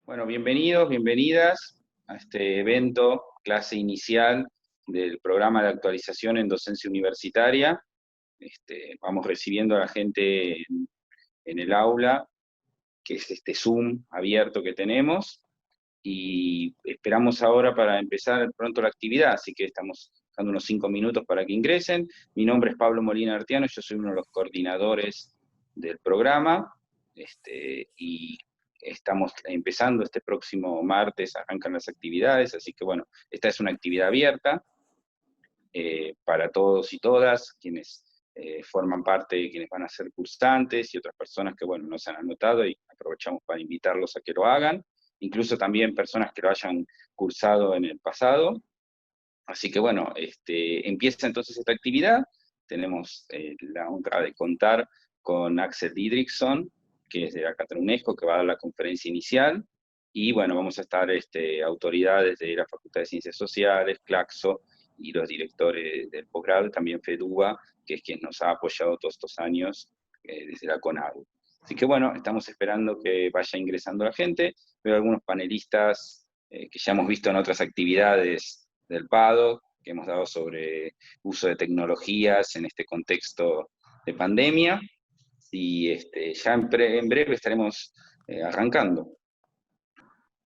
Bueno, bienvenidos, bienvenidas a este evento, clase inicial del programa de actualización en docencia universitaria. Vamos recibiendo a la gente en el aula, que es este Zoom abierto que tenemos, y esperamos ahora para empezar pronto la actividad, así que estamos dando unos 5 minutos para que ingresen. Mi nombre es Pablo Molina Artiano, yo soy uno de los coordinadores del programa, y estamos empezando este próximo martes, arrancan las actividades, así que bueno, esta es una actividad abierta para todos y todas, quienes forman parte, quienes van a ser cursantes y otras personas que bueno, no se han anotado y aprovechamos para invitarlos a que lo hagan, incluso también personas que lo hayan cursado en el pasado. Así que bueno, empieza entonces esta actividad, tenemos la honra de contar con Axel Didrikson, que es de la Cátedra UNESCO, que va a dar la conferencia inicial, y bueno, vamos a estar autoridades de la Facultad de Ciencias Sociales, Claxo, y los directores del posgrado, también FEDUBA, que es quien nos ha apoyado todos estos años desde la CONADU. Así que bueno, estamos esperando que vaya ingresando la gente, veo algunos panelistas que ya hemos visto en otras actividades del PADO, que hemos dado sobre uso de tecnologías en este contexto de pandemia, y ya en breve estaremos arrancando.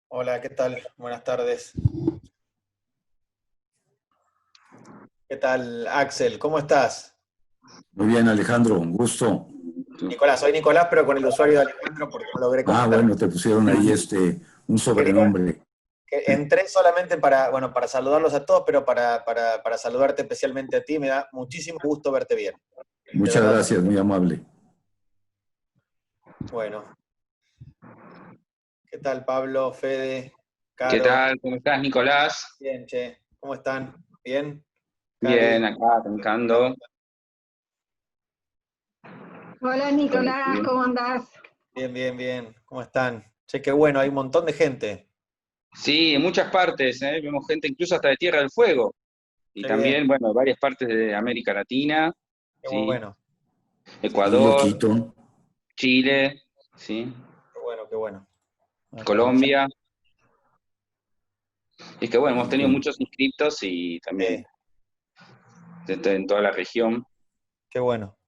Hola, ¿qué tal? Buenas tardes. ¿Qué tal, Axel? ¿Cómo estás? Muy bien, Alejandro, un gusto. Nicolás, soy Nicolás, pero con el usuario de Alejandro porque no logré conectar. Bueno, te pusieron ahí un sobrenombre. Entré solamente para saludarlos a todos, pero para saludarte especialmente a ti. Me da muchísimo gusto verte bien. Muchas gracias, muy amable. Bueno. ¿Qué tal, Pablo, Fede, Caro? ¿Qué tal? ¿Cómo estás, Nicolás? Bien, che. ¿Cómo están? ¿Bien? Bien, acá arrancando. Hola, Nicolás, ¿cómo andás? Bien, bien, bien. ¿Cómo están? Che, qué bueno, hay un montón de gente. Sí, en muchas partes, vemos gente incluso hasta de Tierra del Fuego. Y Qué también, bien. bueno, varias partes de América Latina, Qué ¿sí? bueno. Ecuador, Quito. Chile, ¿sí? Qué bueno, qué bueno. Colombia. Y es que bueno, hemos tenido Sí. muchos inscriptos y también en toda la región. Qué bueno.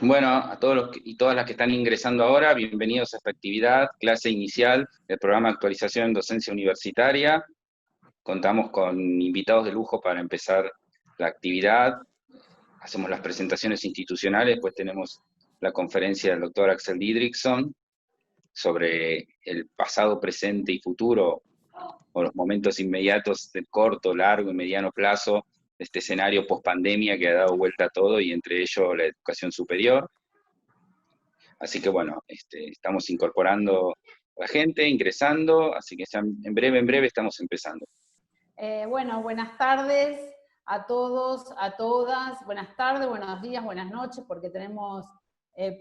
Bueno, a todos los y todas las que están ingresando ahora, bienvenidos a esta actividad, clase inicial del programa de actualización en docencia universitaria. Contamos con invitados de lujo para empezar la actividad. Hacemos las presentaciones institucionales, pues tenemos la conferencia del doctor Axel Didrikson sobre el pasado, presente y futuro, o los momentos inmediatos de corto, largo y mediano plazo, de este escenario post-pandemia que ha dado vuelta a todo, y entre ello la educación superior. Así que bueno, estamos incorporando a la gente, ingresando, así que ya en breve estamos empezando. Bueno, buenas tardes a todos, a todas. Buenas tardes, buenos días, buenas noches, porque tenemos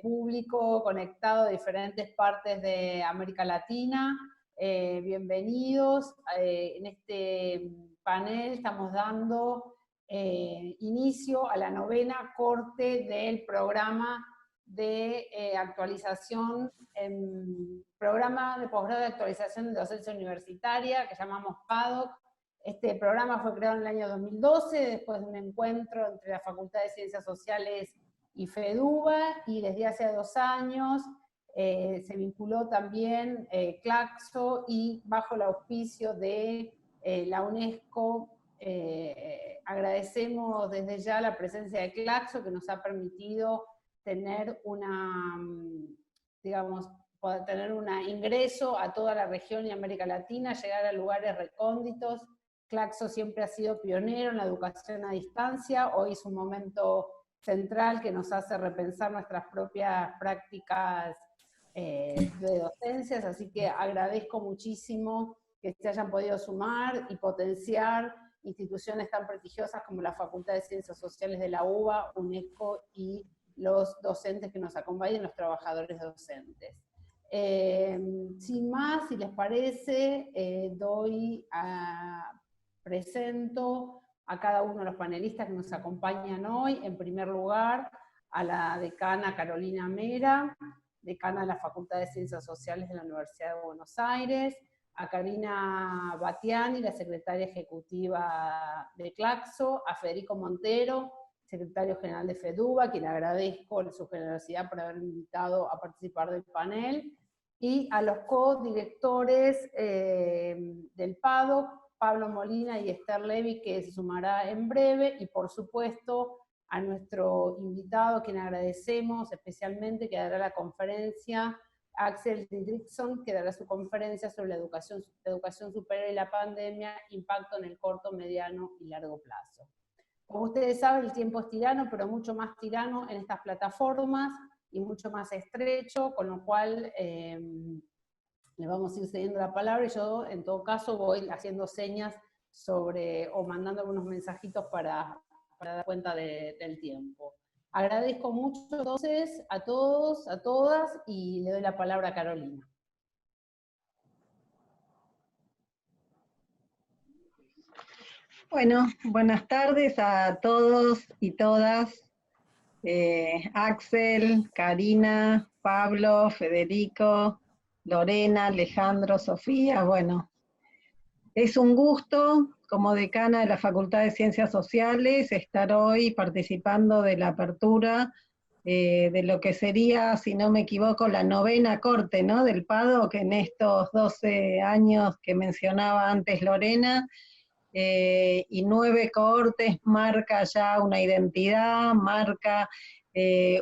público conectado de diferentes partes de América Latina. Bienvenidos. En este panel estamos dando inicio a la novena corte del programa de actualización, programa de posgrado de actualización de docencia universitaria, que llamamos PADOC. Este programa fue creado en el año 2012, después de un encuentro entre la Facultad de Ciencias Sociales y FEDUBA, y desde hace 2 años se vinculó también Claxo, y bajo el auspicio de la UNESCO. Agradecemos desde ya la presencia de Claxo, que nos ha permitido tener poder tener un ingreso a toda la región y América Latina, llegar a lugares recónditos. Claxo siempre ha sido pionero en la educación a distancia, hoy es un momento central que nos hace repensar nuestras propias prácticas de docencias, así que agradezco muchísimo que se hayan podido sumar y potenciar instituciones tan prestigiosas como la Facultad de Ciencias Sociales de la UBA, UNESCO y los docentes que nos acompañan, los trabajadores docentes. Sin más, si les parece, presento a cada uno de los panelistas que nos acompañan hoy. En primer lugar, a la decana Carolina Mera, decana de la Facultad de Ciencias Sociales de la Universidad de Buenos Aires, a Karina Batiani, la secretaria ejecutiva de Claxo, a Federico Montero, secretario general de FEDUBA, a quien agradezco su generosidad por haberme invitado a participar del panel, y a los co-directores del PADOC, Pablo Molina y Esther Levy, que se sumará en breve, y por supuesto a nuestro invitado, a quien agradecemos especialmente, que dará la conferencia, Axel Didrikson, que dará su conferencia sobre la educación superior y la pandemia, impacto en el corto, mediano y largo plazo. Como ustedes saben, el tiempo es tirano, pero mucho más tirano en estas plataformas, y mucho más estrecho, con lo cual le vamos a ir cediendo la palabra, y yo en todo caso voy haciendo señas o mandando algunos mensajitos para dar cuenta del tiempo. Agradezco mucho entonces a todos, a todas, y le doy la palabra a Carolina. Bueno, buenas tardes a todos y todas. Axel, Karina, Pablo, Federico, Lorena, Alejandro, Sofía, bueno. Es un gusto, como decana de la Facultad de Ciencias Sociales, estar hoy participando de la apertura de lo que sería, si no me equivoco, la 9ª corte, ¿no?, del PADOC, que en estos 12 años que mencionaba antes Lorena, y 9 cohortes marca ya una identidad, marca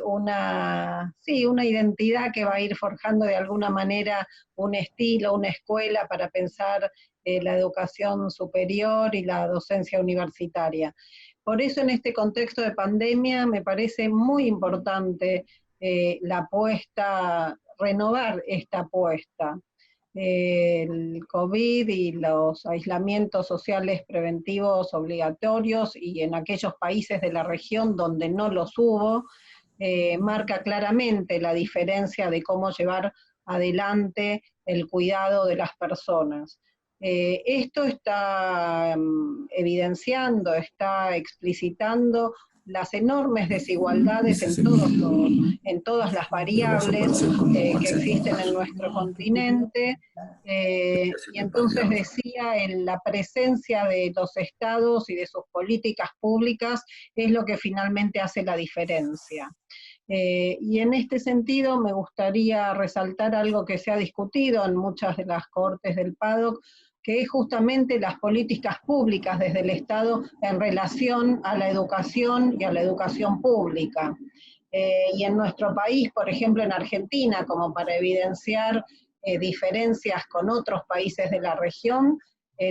una identidad que va a ir forjando de alguna manera un estilo, una escuela para pensar la educación superior y la docencia universitaria. Por eso en este contexto de pandemia me parece muy importante la apuesta, renovar esta apuesta. El COVID y los aislamientos sociales preventivos obligatorios, y en aquellos países de la región donde no los hubo, marca claramente la diferencia de cómo llevar adelante el cuidado de las personas. Esto está evidenciando, está explicitando las enormes desigualdades en todas las variables que existen en nuestro continente, y entonces decía, la presencia de los estados y de sus políticas públicas es lo que finalmente hace la diferencia. Y en este sentido me gustaría resaltar algo que se ha discutido en muchas de las cortes del PADOC, que es justamente las políticas públicas desde el Estado en relación a la educación y a la educación pública. Y en nuestro país, por ejemplo en Argentina, como para evidenciar diferencias con otros países de la región,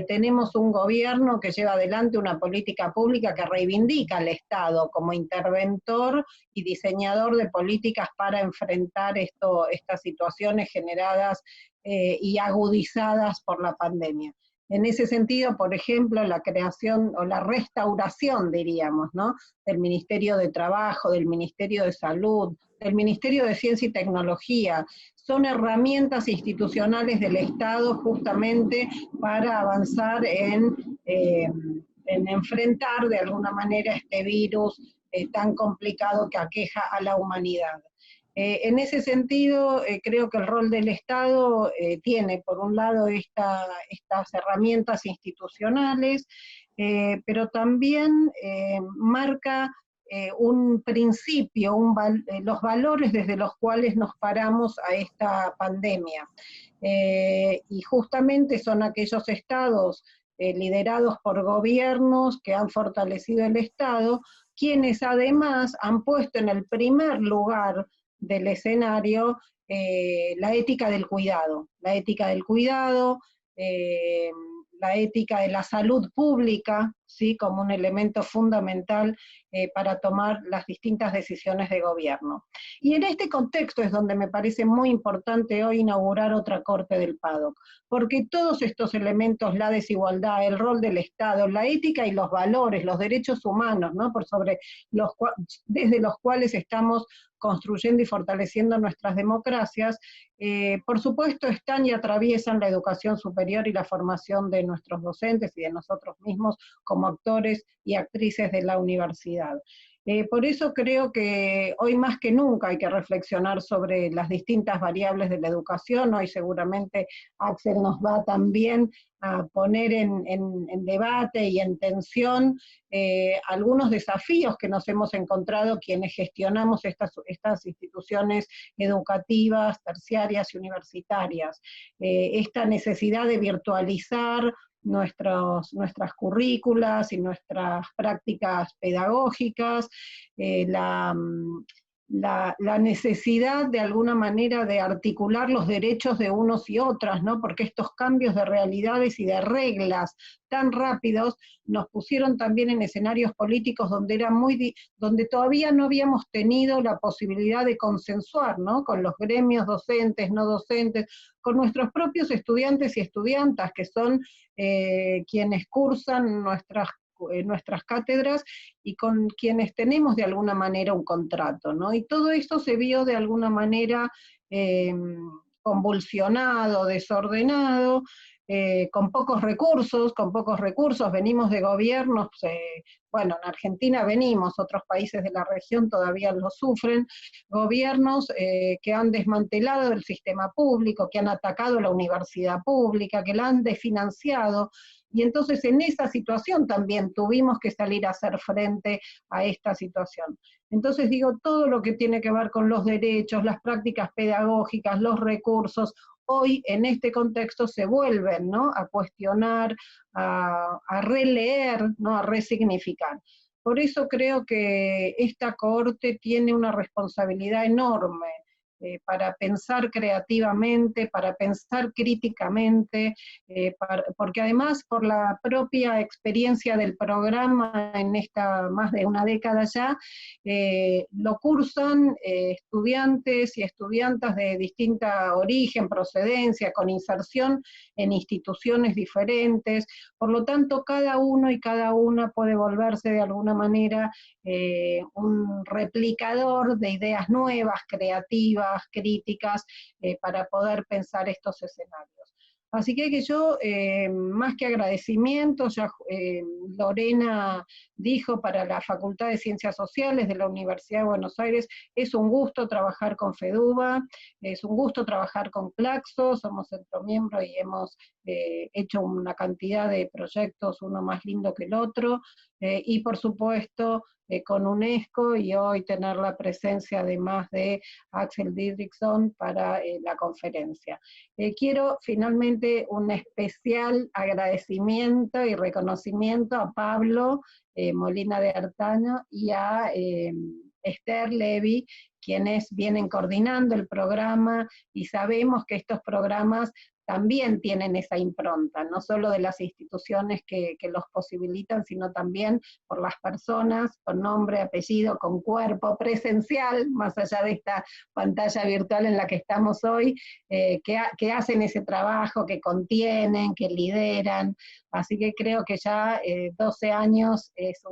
tenemos un gobierno que lleva adelante una política pública que reivindica al Estado como interventor y diseñador de políticas para enfrentar estas situaciones generadas y agudizadas por la pandemia. En ese sentido, por ejemplo, la creación o la restauración, diríamos, ¿no?, del Ministerio de Trabajo, del Ministerio de Salud, del Ministerio de Ciencia y Tecnología, son herramientas institucionales del Estado justamente para avanzar en enfrentar de alguna manera este virus tan complicado que aqueja a la humanidad. En ese sentido, creo que el rol del Estado tiene, por un lado, estas herramientas institucionales, pero también marca un principio, los valores desde los cuales nos paramos a esta pandemia. Y justamente son aquellos estados liderados por gobiernos que han fortalecido el Estado, quienes además han puesto en el primer lugar del escenario la ética del cuidado, la ética de la salud pública, ¿sí?, como un elemento fundamental para tomar las distintas decisiones de gobierno. Y en este contexto es donde me parece muy importante hoy inaugurar otra corte del PADOC, porque todos estos elementos, la desigualdad, el rol del Estado, la ética y los valores, los derechos humanos, ¿no?, desde los cuales estamos construyendo y fortaleciendo nuestras democracias, por supuesto están y atraviesan la educación superior y la formación de nuestros docentes y de nosotros mismos como actores y actrices de la universidad. Por eso creo que hoy más que nunca hay que reflexionar sobre las distintas variables de la educación. Hoy seguramente Axel nos va también a poner en debate y en tensión algunos desafíos que nos hemos encontrado quienes gestionamos estas instituciones educativas, terciarias y universitarias. Esta necesidad de virtualizar nuestras currículas y nuestras prácticas pedagógicas, la necesidad de alguna manera de articular los derechos de unos y otras, ¿no? Porque estos cambios de realidades y de reglas tan rápidos nos pusieron también en escenarios políticos donde todavía no habíamos tenido la posibilidad de consensuar, ¿no? Con los gremios docentes, no docentes, con nuestros propios estudiantes y estudiantas, que son quienes cursan nuestras cátedras y con quienes tenemos de alguna manera un contrato, ¿no? Y todo esto se vio de alguna manera convulsionado, desordenado, con pocos recursos, venimos de gobiernos, bueno, en Argentina venimos, otros países de la región todavía lo sufren, gobiernos que han desmantelado el sistema público, que han atacado la universidad pública, que la han desfinanciado, y entonces en esa situación también tuvimos que salir a hacer frente a esta situación. Entonces digo, todo lo que tiene que ver con los derechos, las prácticas pedagógicas, los recursos, hoy en este contexto se vuelven, ¿no?, a cuestionar, a releer, ¿no?, a resignificar. Por eso creo que esta cohorte tiene una responsabilidad enorme para pensar creativamente, para pensar críticamente, porque además por la propia experiencia del programa en esta más de una década ya, lo cursan estudiantes y estudiantas de distinta origen, procedencia, con inserción en instituciones diferentes, por lo tanto cada uno y cada una puede volverse de alguna manera un replicador de ideas nuevas, creativas, críticas, para poder pensar estos escenarios. Así que yo, más que agradecimiento, ya Lorena dijo, para la Facultad de Ciencias Sociales de la Universidad de Buenos Aires, es un gusto trabajar con FEDUBA, es un gusto trabajar con Claxo, somos centro miembro y hemos hecho una cantidad de proyectos, uno más lindo que el otro, y por supuesto con UNESCO, y hoy tener la presencia además de Axel Didrikson para la conferencia. Quiero finalmente un especial agradecimiento y reconocimiento a Pablo Molina de Artaño y a Esther Levy, quienes vienen coordinando el programa, y sabemos que estos programas también tienen esa impronta, no solo de las instituciones que los posibilitan, sino también por las personas, con nombre, apellido, con cuerpo, presencial, más allá de esta pantalla virtual en la que estamos hoy, que hacen ese trabajo, que contienen, que lideran. Así que creo que ya 12 años es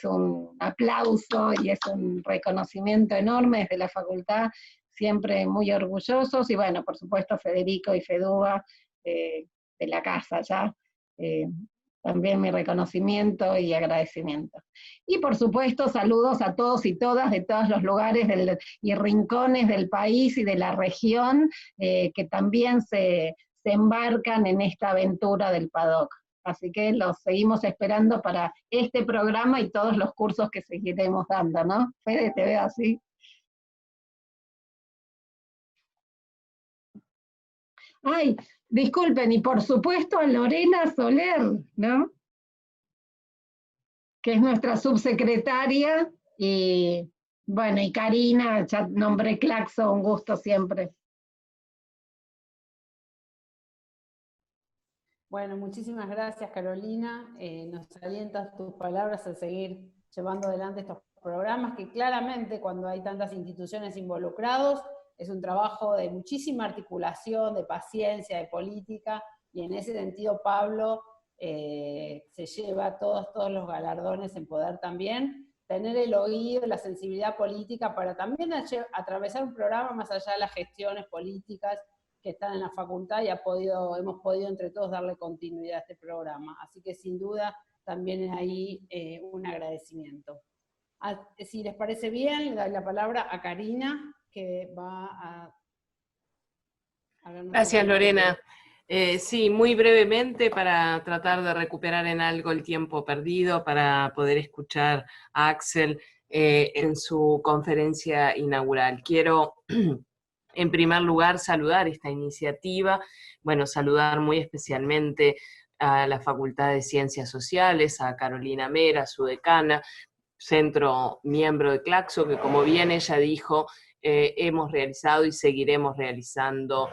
un aplauso y es un reconocimiento enorme desde la facultad, siempre muy orgullosos, y bueno, por supuesto Federico y FEDUBA de la casa ya, también mi reconocimiento y agradecimiento. Y por supuesto saludos a todos y todas de todos los lugares y rincones del país y de la región que también se embarcan en esta aventura del PADOC. Así que los seguimos esperando para este programa y todos los cursos que seguiremos dando, ¿no? Fede, te veo así. Ay, disculpen, y por supuesto a Lorena Soler, ¿no?, que es nuestra subsecretaria, y bueno, y Karina, ya nombré Claxo, un gusto siempre. Bueno, muchísimas gracias, Carolina. Nos alientan tus palabras a seguir llevando adelante estos programas, que claramente cuando hay tantas instituciones involucradas, es un trabajo de muchísima articulación, de paciencia, de política, y en ese sentido Pablo se lleva todos los galardones en poder también tener el oído, la sensibilidad política para también atravesar un programa más allá de las gestiones políticas que están en la facultad, y hemos podido entre todos darle continuidad a este programa. Así que sin duda también es ahí un agradecimiento. Si les parece bien, le doy la palabra a Karina, que va a hablarnos. Gracias, Lorena. Sí, muy brevemente para tratar de recuperar en algo el tiempo perdido, para poder escuchar a Axel en su conferencia inaugural. Quiero, en primer lugar, saludar esta iniciativa, bueno, saludar muy especialmente a la Facultad de Ciencias Sociales, a Carolina Mera, su decana, centro miembro de Claxo, que como bien ella dijo, hemos realizado y seguiremos realizando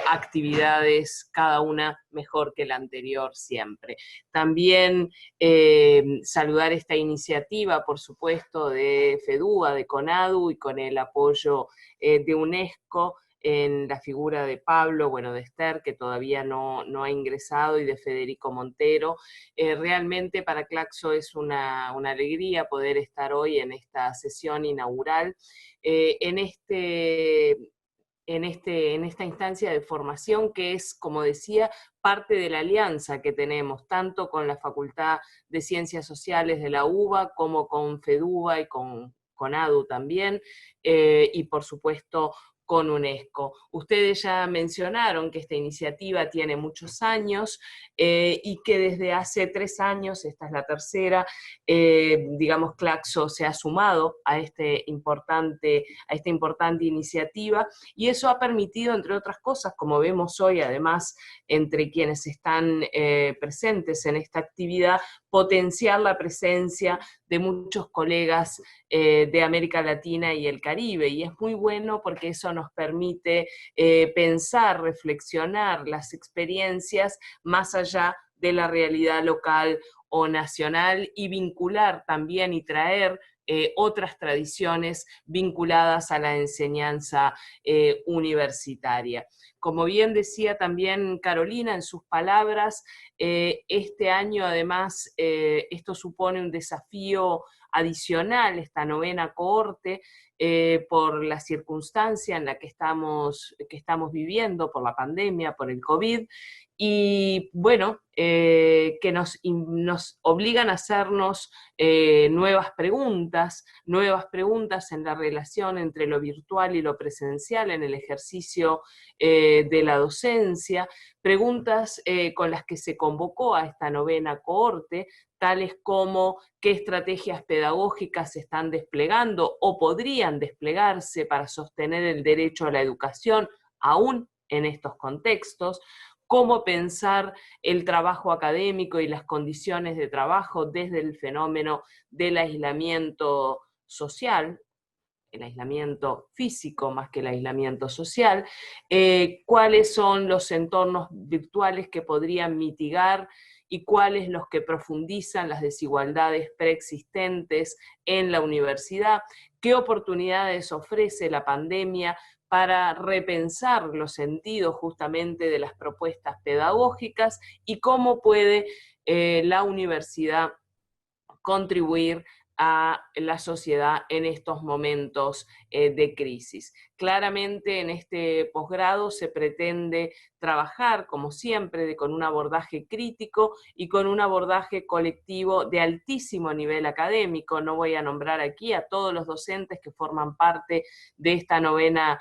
actividades, cada una mejor que la anterior siempre. También saludar esta iniciativa, por supuesto, de FEDUA, de CONADU, y con el apoyo de UNESCO, en la figura de Pablo, bueno, de Esther, que todavía no ha ingresado, y de Federico Montero. Realmente para Claxo es una alegría poder estar hoy en esta sesión inaugural, en esta instancia de formación que es, como decía, parte de la alianza que tenemos, tanto con la Facultad de Ciencias Sociales de la UBA, como con FEDUBA y con ADU también, y por supuesto con UNESCO. Ustedes ya mencionaron que esta iniciativa tiene muchos años y que desde hace 3 años, esta es la tercera, digamos, Claxo se ha sumado a esta importante iniciativa, y eso ha permitido, entre otras cosas, como vemos hoy, además, entre quienes están presentes en esta actividad, potenciar la presencia de muchos colegas de América Latina y el Caribe, y es muy bueno porque eso nos permite pensar, reflexionar las experiencias más allá de la realidad local o nacional, y vincular también y traer otras tradiciones vinculadas a la enseñanza universitaria. Como bien decía también Carolina en sus palabras, este año además esto supone un desafío adicional, esta 9ª cohorte, por la circunstancia en la que estamos viviendo, por la pandemia, por el COVID, y bueno, que nos obligan a hacernos nuevas preguntas en la relación entre lo virtual y lo presencial en el ejercicio de la docencia, preguntas con las que se convocó a esta 9ª cohorte, tales como qué estrategias pedagógicas se están desplegando o podrían desplegarse para sostener el derecho a la educación, aún en estos contextos, cómo pensar el trabajo académico y las condiciones de trabajo desde el fenómeno del aislamiento social, el aislamiento físico más que el aislamiento social, cuáles son los entornos virtuales que podrían mitigar y cuáles los que profundizan las desigualdades preexistentes en la universidad, qué oportunidades ofrece la pandemia para repensar los sentidos justamente de las propuestas pedagógicas, y cómo puede la universidad contribuir a la sociedad en estos momentos de crisis. Claramente en este posgrado se pretende trabajar, como siempre, con un abordaje crítico y con un abordaje colectivo de altísimo nivel académico. No voy a nombrar aquí a todos los docentes que forman parte de esta 9ª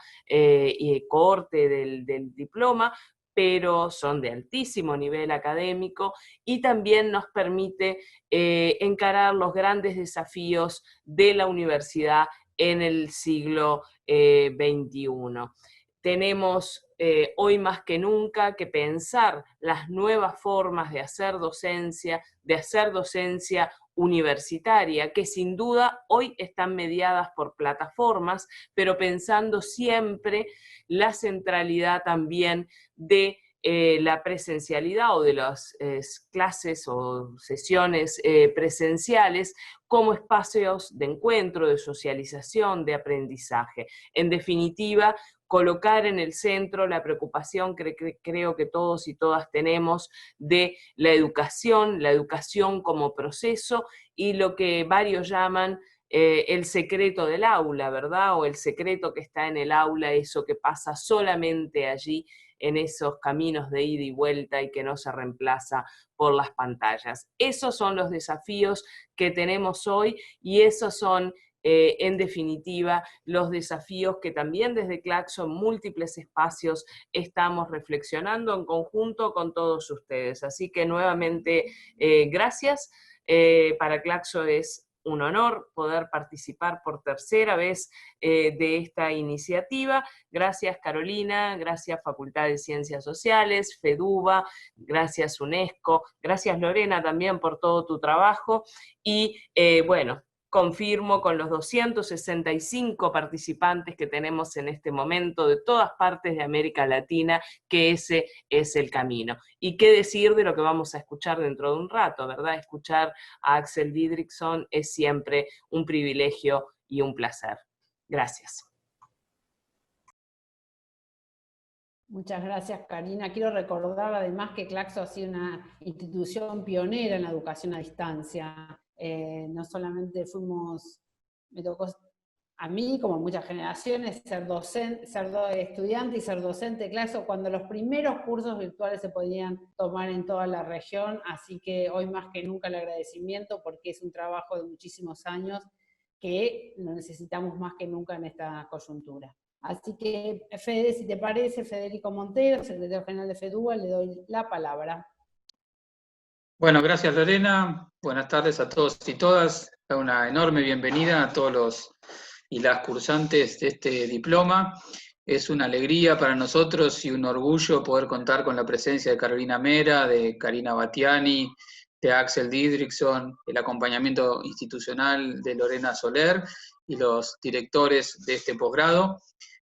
cohorte del diploma, pero son de altísimo nivel académico, y también nos permite encarar los grandes desafíos de la universidad en el siglo XXI. Tenemos hoy más que nunca que pensar las nuevas formas de hacer docencia universitaria, que sin duda hoy están mediadas por plataformas, pero pensando siempre la centralidad también de la presencialidad o de las clases o sesiones presenciales como espacios de encuentro, de socialización, de aprendizaje. En definitiva, colocar en el centro la preocupación que creo que todos y todas tenemos de la educación como proceso, y lo que varios llaman el secreto del aula, ¿verdad? O el secreto que está en el aula, eso que pasa solamente allí, en esos caminos de ida y vuelta y que no se reemplaza por las pantallas. Esos son los desafíos que tenemos hoy y esos son, en definitiva, los desafíos que también desde Claxo en múltiples espacios estamos reflexionando en conjunto con todos ustedes. Así que nuevamente, gracias. Para Claxo es un honor poder participar por tercera vez de esta iniciativa. Gracias Carolina, gracias Facultad de Ciencias Sociales, FEDUBA, gracias UNESCO, gracias Lorena también por todo tu trabajo y bueno, confirmo con los 265 participantes que tenemos en este momento de todas partes de América Latina que ese es el camino. Y qué decir de lo que vamos a escuchar dentro de un rato, ¿verdad? Escuchar a Axel Didrikson es siempre un privilegio y un placer. Gracias. Muchas gracias, Karina. Quiero recordar además que Claxo ha sido una institución pionera en la educación a distancia. No solamente me tocó a mí, como muchas generaciones, ser estudiante y ser docente de Claxo cuando los primeros cursos virtuales se podían tomar en toda la región, así que hoy más que nunca el agradecimiento porque es un trabajo de muchísimos años que lo necesitamos más que nunca en esta coyuntura. Así que, Fede, si te parece, Federico Montero, secretario general de FEDUBA, le doy la palabra. Bueno, gracias Lorena, buenas tardes a todos y todas, una enorme bienvenida a todos los y las cursantes de este diploma. Es una alegría para nosotros y un orgullo poder contar con la presencia de Carolina Mera, de Karina Battiani, de Axel Didrikson, el acompañamiento institucional de Lorena Soler y los directores de este posgrado.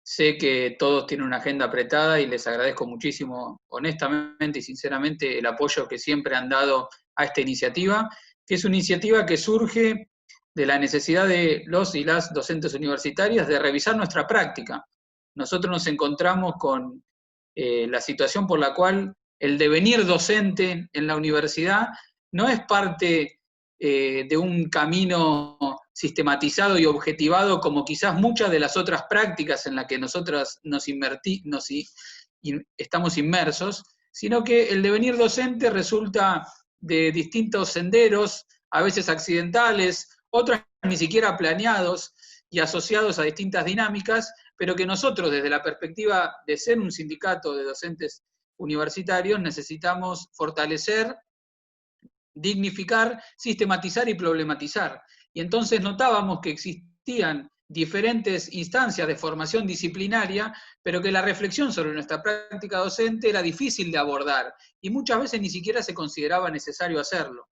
Sé que todos tienen una agenda apretada y les agradezco muchísimo, honestamente y sinceramente, el apoyo que siempre han dado a esta iniciativa, que es una iniciativa que surge de la necesidad de los y las docentes universitarias de revisar nuestra práctica. Nosotros nos encontramos con la situación por la cual el devenir docente en la universidad no es parte de un camino sistematizado y objetivado como quizás muchas de las otras prácticas en las que nosotras estamos inmersos, sino que el devenir docente resulta de distintos senderos, a veces accidentales, otros ni siquiera planeados y asociados a distintas dinámicas, pero que nosotros desde la perspectiva de ser un sindicato de docentes universitarios necesitamos fortalecer, dignificar, sistematizar y problematizar. Y entonces notábamos que existían diferentes instancias de formación disciplinaria, pero que la reflexión sobre nuestra práctica docente era difícil de abordar, y muchas veces ni siquiera se consideraba necesario hacerlo.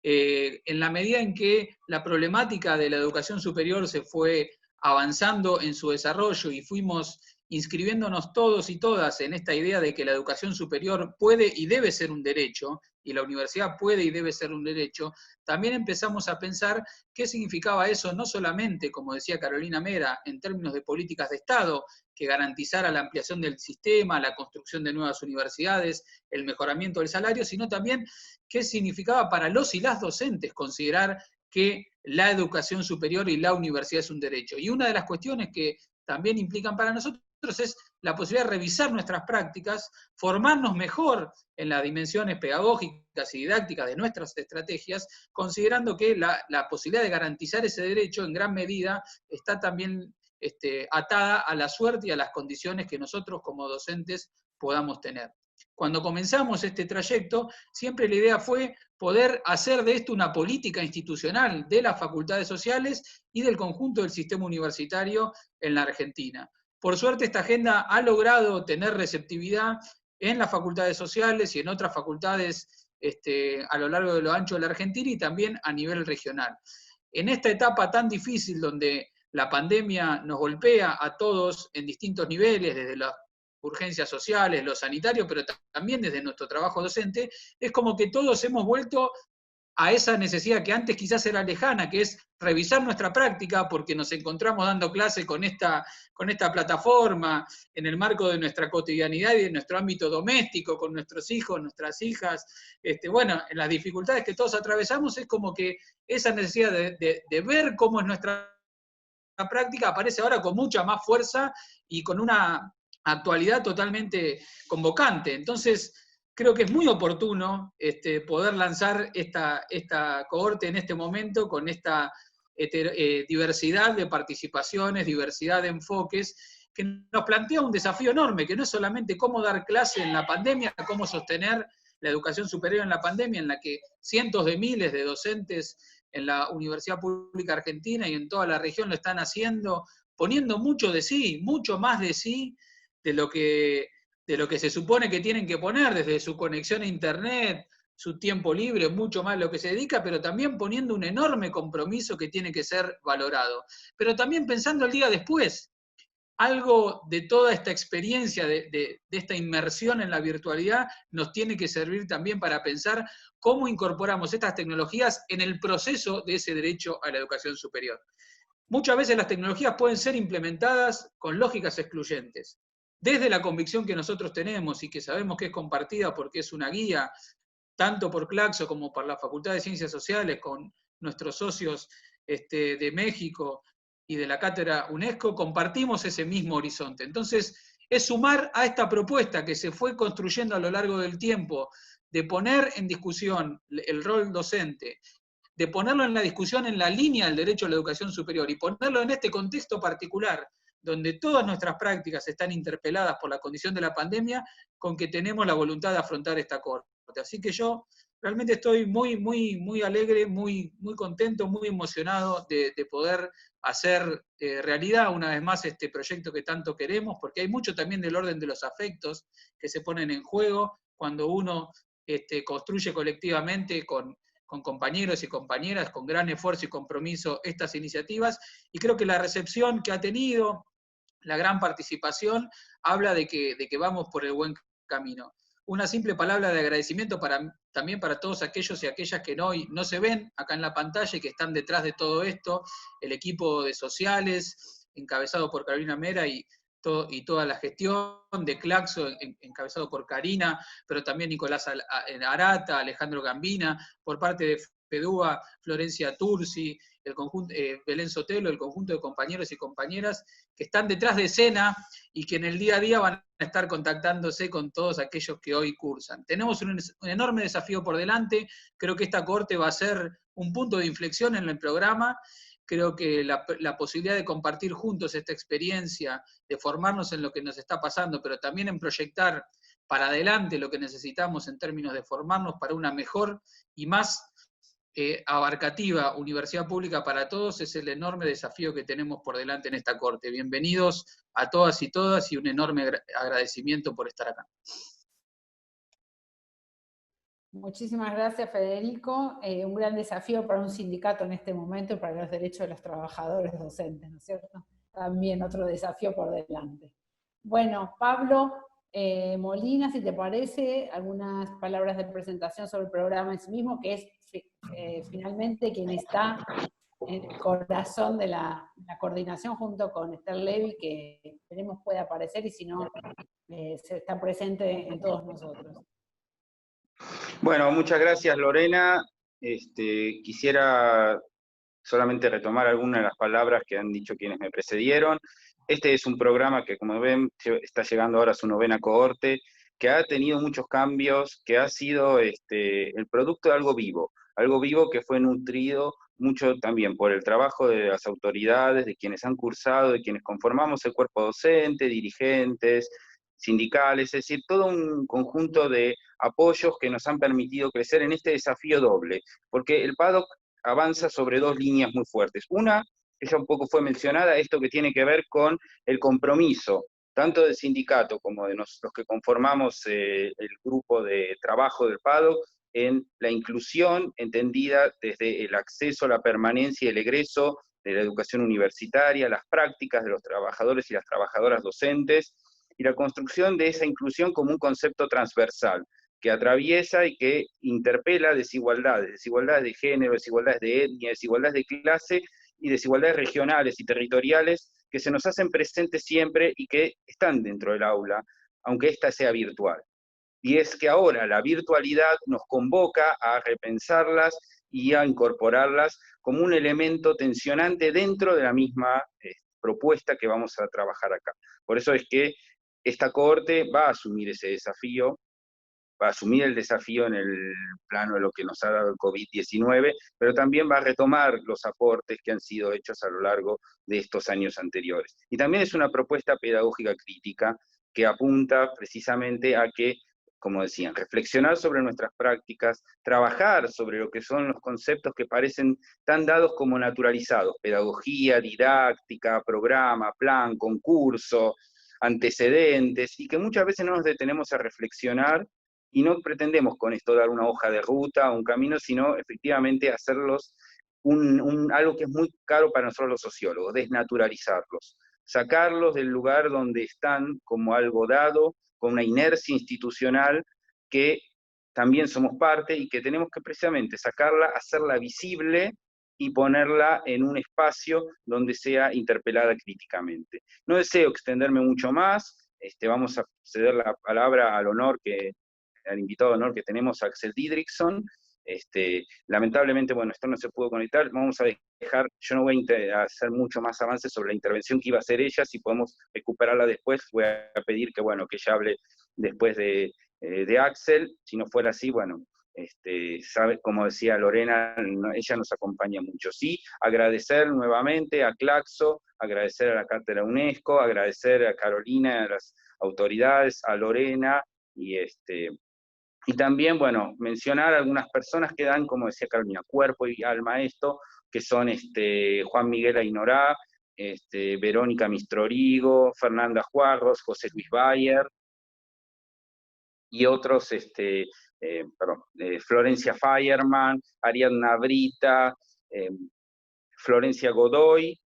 En la medida en que la problemática de la educación superior se fue avanzando en su desarrollo y fuimos inscribiéndonos todos y todas en esta idea de que la educación superior puede y debe ser un derecho, y la universidad puede y debe ser un derecho, también empezamos a pensar qué significaba eso, no solamente, como decía Carolina Mera, en términos de políticas de Estado, que garantizara la ampliación del sistema, la construcción de nuevas universidades, el mejoramiento del salario, sino también qué significaba para los y las docentes considerar que la educación superior y la universidad es un derecho. Y una de las cuestiones que también implican para nosotros es la posibilidad de revisar nuestras prácticas, formarnos mejor en las dimensiones pedagógicas y didácticas de nuestras estrategias, considerando que la posibilidad de garantizar ese derecho en gran medida está también atada a la suerte y a las condiciones que nosotros como docentes podamos tener. Cuando comenzamos este trayecto, siempre la idea fue poder hacer de esto una política institucional de las facultades sociales y del conjunto del sistema universitario en la Argentina. Por suerte esta agenda ha logrado tener receptividad en las facultades sociales y en otras facultades a lo largo de lo ancho de la Argentina y también a nivel regional. En esta etapa tan difícil donde la pandemia nos golpea a todos en distintos niveles, desde las urgencias sociales, lo sanitario, pero también desde nuestro trabajo docente, es como que todos hemos vuelto a esa necesidad que antes quizás era lejana, que es revisar nuestra práctica, porque nos encontramos dando clase con esta plataforma, en el marco de nuestra cotidianidad y de nuestro ámbito doméstico, con nuestros hijos, nuestras hijas, bueno, en las dificultades que todos atravesamos, es como que esa necesidad de ver cómo es nuestra práctica aparece ahora con mucha más fuerza y con una actualidad totalmente convocante. Entonces, creo que es muy oportuno poder lanzar esta cohorte en este momento con esta diversidad de participaciones, diversidad de enfoques, que nos plantea un desafío enorme, que no es solamente cómo dar clase en la pandemia, cómo sostener la educación superior en la pandemia, en la que cientos de miles de docentes en la Universidad Pública Argentina y en toda la región lo están haciendo, poniendo mucho de sí, mucho más de sí de lo que se supone que tienen que poner, desde su conexión a Internet, su tiempo libre, mucho más lo que se dedica, pero también poniendo un enorme compromiso que tiene que ser valorado. Pero también pensando el día después, algo de toda esta experiencia, de esta inmersión en la virtualidad, nos tiene que servir también para pensar cómo incorporamos estas tecnologías en el proceso de ese derecho a la educación superior. Muchas veces las tecnologías pueden ser implementadas con lógicas excluyentes. Desde la convicción que nosotros tenemos y que sabemos que es compartida porque es una guía, tanto por Claxo como por la Facultad de Ciencias Sociales, con nuestros socios de México y de la Cátedra UNESCO, compartimos ese mismo horizonte. Entonces, es sumar a esta propuesta que se fue construyendo a lo largo del tiempo, de poner en discusión el rol docente, de ponerlo en la discusión en la línea del derecho a la educación superior y ponerlo en este contexto particular, donde todas nuestras prácticas están interpeladas por la condición de la pandemia, con que tenemos la voluntad de afrontar esta corte. Así que yo realmente estoy muy alegre, muy contento, muy emocionado de poder hacer realidad una vez más este proyecto que tanto queremos, porque hay mucho también del orden de los afectos que se ponen en juego cuando uno construye colectivamente con compañeros y compañeras, con gran esfuerzo y compromiso estas iniciativas, y creo que la recepción que ha tenido, la gran participación, habla de que vamos por el buen camino. Una simple palabra de agradecimiento también para todos aquellos y aquellas que no se ven acá en la pantalla y que están detrás de todo esto, el equipo de sociales, encabezado por Carolina Mera y toda la gestión de Claxo, encabezado por Karina, pero también Nicolás Arata, Alejandro Gambina, por parte de FEDUA, Florencia Tursi, el conjunto, Belén Sotelo, el conjunto de compañeros y compañeras que están detrás de escena y que en el día a día van a estar contactándose con todos aquellos que hoy cursan. Tenemos un enorme desafío por delante, creo que esta corte va a ser un punto de inflexión en el programa. Creo que la posibilidad de compartir juntos esta experiencia, de formarnos en lo que nos está pasando, pero también en proyectar para adelante lo que necesitamos en términos de formarnos para una mejor y más abarcativa universidad pública para todos, es el enorme desafío que tenemos por delante en esta corte. Bienvenidos a todas y todas y un enorme agradecimiento por estar acá. Muchísimas gracias, Federico. Un gran desafío para un sindicato en este momento y para los derechos de los trabajadores docentes, ¿no es cierto? También otro desafío por delante. Bueno, Pablo Molina, si te parece, algunas palabras de presentación sobre el programa en sí mismo, que es finalmente quien está en el corazón de la coordinación junto con Esther Levy, que esperemos pueda aparecer y si no, se está presente en todos nosotros. Bueno, muchas gracias, Lorena. Quisiera solamente retomar algunas de las palabras que han dicho quienes me precedieron. Este es un programa que, como ven, está llegando ahora a su 9ª cohorte, que ha tenido muchos cambios, que ha sido el producto de algo vivo que fue nutrido mucho también por el trabajo de las autoridades, de quienes han cursado, de quienes conformamos el cuerpo docente, dirigentes, sindicales, es decir, todo un conjunto de apoyos que nos han permitido crecer en este desafío doble, porque el PADOC avanza sobre 2 líneas muy fuertes. Una, que ya un poco fue mencionada, esto que tiene que ver con el compromiso, tanto del sindicato como de los que conformamos el grupo de trabajo del PADOC, en la inclusión entendida desde el acceso, la permanencia y el egreso de la educación universitaria, las prácticas de los trabajadores y las trabajadoras docentes, y la construcción de esa inclusión como un concepto transversal, que atraviesa y que interpela desigualdades de género, desigualdades de etnia, desigualdades de clase y desigualdades regionales y territoriales que se nos hacen presentes siempre y que están dentro del aula, aunque ésta sea virtual. Y es que ahora la virtualidad nos convoca a repensarlas y a incorporarlas como un elemento tensionante dentro de la misma propuesta que vamos a trabajar acá. Por eso es que esta cohorte va a asumir ese desafío, va a asumir el desafío en el plano de lo que nos ha dado el COVID-19, pero también va a retomar los aportes que han sido hechos a lo largo de estos años anteriores. Y también es una propuesta pedagógica crítica que apunta precisamente a que, como decían, reflexionar sobre nuestras prácticas, trabajar sobre lo que son los conceptos que parecen tan dados como naturalizados, pedagogía, didáctica, programa, plan, concurso, antecedentes, y que muchas veces no nos detenemos a reflexionar y no pretendemos con esto dar una hoja de ruta o un camino, sino efectivamente hacerlos algo que es muy caro para nosotros los sociólogos, desnaturalizarlos, sacarlos del lugar donde están como algo dado, con una inercia institucional que también somos parte y que tenemos que precisamente sacarla, hacerla visible y ponerla en un espacio donde sea interpelada críticamente. No deseo extenderme mucho más, vamos a ceder la palabra al invitado de honor que tenemos, Axel Didrikson. Lamentablemente, bueno, esto no se pudo conectar, vamos a dejar, yo no voy a hacer mucho más avance sobre la intervención que iba a hacer ella, si podemos recuperarla después, voy a pedir que, bueno, que ella hable después de Axel, si no fuera así, bueno, sabe, como decía Lorena, ella nos acompaña mucho. Sí, agradecer nuevamente a Claxo, agradecer a la Cátedra UNESCO, agradecer a Carolina, a las autoridades, a Lorena, y también, bueno, mencionar a algunas personas que dan, como decía Carolina, cuerpo y alma a esto, que son Juan Miguel Aynorá, Verónica Mistrorigo, Fernanda Juarros, José Luis Bayer, y otros, Florencia Fireman, Ariadna Brita, Florencia Godoy,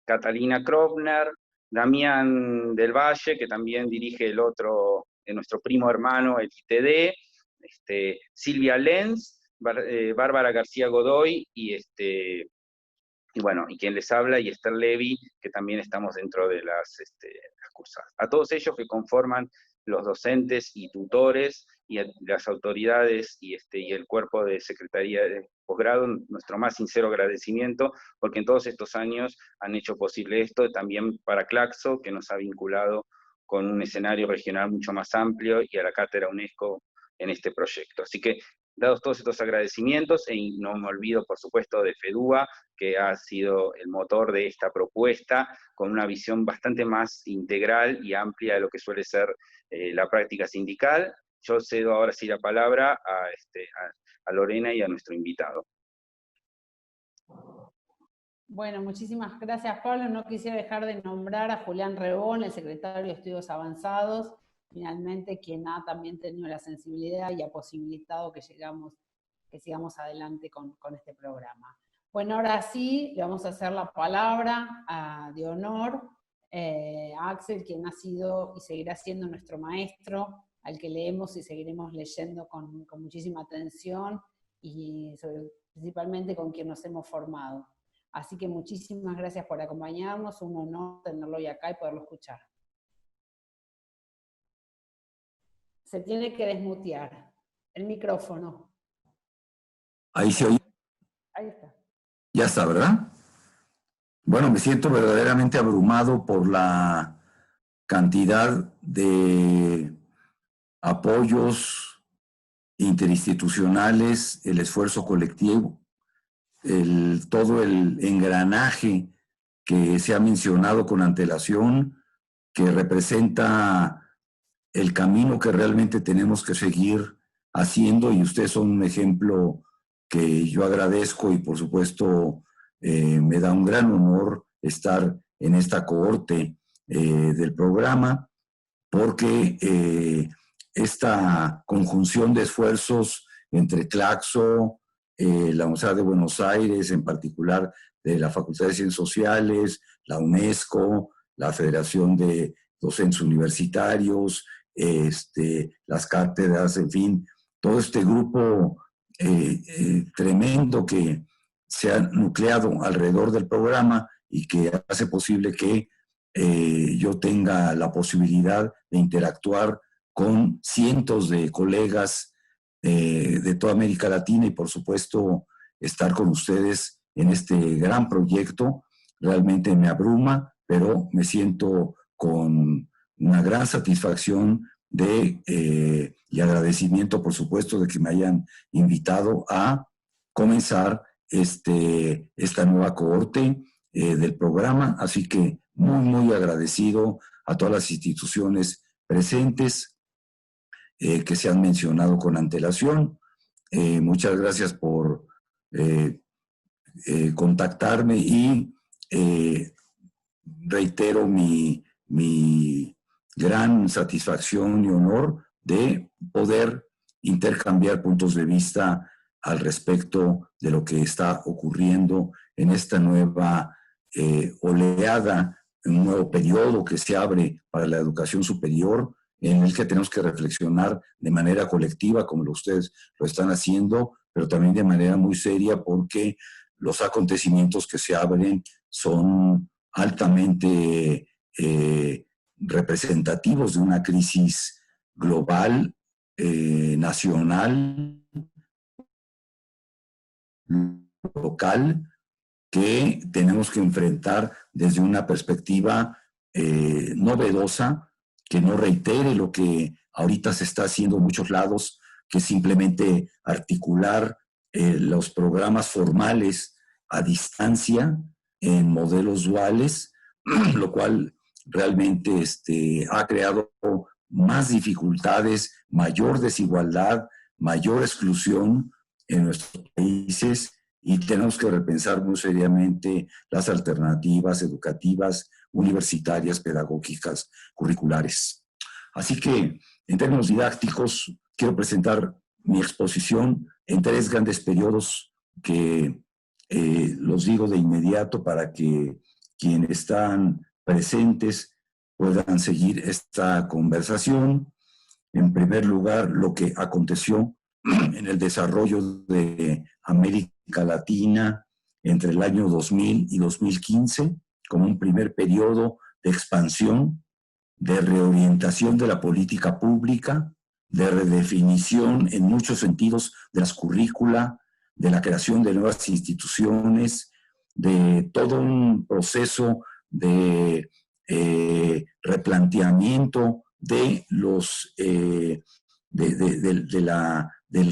Catalina Krovner, Damián del Valle, que también dirige el otro, nuestro primo hermano, el ITD, Silvia Lenz, Bárbara García Godoy, y bueno, y quien les habla, y Esther Levy, que también estamos dentro de las cursadas. A todos ellos que conforman los docentes y tutores, y las autoridades, y el cuerpo de Secretaría de Posgrado, nuestro más sincero agradecimiento, porque en todos estos años han hecho posible esto, también para Claxo, que nos ha vinculado con un escenario regional mucho más amplio, y a la Cátedra UNESCO en este proyecto. Así que, dados todos estos agradecimientos, y no me olvido, por supuesto, de FEDUBA, que ha sido el motor de esta propuesta, con una visión bastante más integral y amplia de lo que suele ser la práctica sindical. Yo cedo ahora sí la palabra a Lorena y a nuestro invitado. Bueno, muchísimas gracias, Pablo. No quisiera dejar de nombrar a Julián Rebón, el secretario de Estudios Avanzados, finalmente quien ha también tenido la sensibilidad y ha posibilitado que sigamos adelante con este programa. Bueno, ahora sí, le vamos a hacer la palabra de honor a Axel, quien ha sido y seguirá siendo nuestro maestro, al que leemos y seguiremos leyendo con muchísima atención, y principalmente con quien nos hemos formado. Así que muchísimas gracias por acompañarnos, un honor tenerlo hoy acá y poderlo escuchar. Se tiene que desmutear el micrófono. Ahí se oye. Ahí está. Ya está, ¿verdad? Bueno, me siento verdaderamente abrumado por la cantidad de apoyos interinstitucionales, el esfuerzo colectivo, todo el engranaje que se ha mencionado con antelación, que representa el camino que realmente tenemos que seguir haciendo, y ustedes son un ejemplo que yo agradezco, y por supuesto me da un gran honor estar en esta cohorte del programa, porque esta conjunción de esfuerzos entre Claxo, la Universidad de Buenos Aires, en particular de la Facultad de Ciencias Sociales, la UNESCO, la Federación de Docentes Universitarios, las cátedras, en fin, todo este grupo tremendo que se ha nucleado alrededor del programa y que hace posible que yo tenga la posibilidad de interactuar con cientos de colegas de toda América Latina y por supuesto estar con ustedes en este gran proyecto. Realmente me abruma, pero me siento con una gran satisfacción y agradecimiento, por supuesto, de que me hayan invitado a comenzar esta nueva cohorte del programa. Así que muy agradecido a todas las instituciones presentes que se han mencionado con antelación. Muchas gracias por contactarme y reitero mi gran satisfacción y honor de poder intercambiar puntos de vista al respecto de lo que está ocurriendo en esta nueva oleada, un nuevo periodo que se abre para la educación superior, en el que tenemos que reflexionar de manera colectiva, como ustedes lo están haciendo, pero también de manera muy seria, porque los acontecimientos que se abren son altamente representativos de una crisis global, nacional, local, que tenemos que enfrentar desde una perspectiva novedosa, que no reitere lo que ahorita se está haciendo en muchos lados, que simplemente articular los programas formales a distancia en modelos duales, lo cual realmente ha creado más dificultades, mayor desigualdad, mayor exclusión en nuestros países, y tenemos que repensar muy seriamente las alternativas educativas, universitarias, pedagógicas, curriculares. Así que, en términos didácticos, quiero presentar mi exposición en 3 grandes periodos que los digo de inmediato para que quienes están presentes puedan seguir esta conversación. En primer lugar, lo que aconteció en el desarrollo de América Latina entre el año 2000 y 2015, como un primer periodo de expansión, de reorientación de la política pública, de redefinición en muchos sentidos de las currícula, de la creación de nuevas instituciones, de todo un proceso de replanteamiento de los del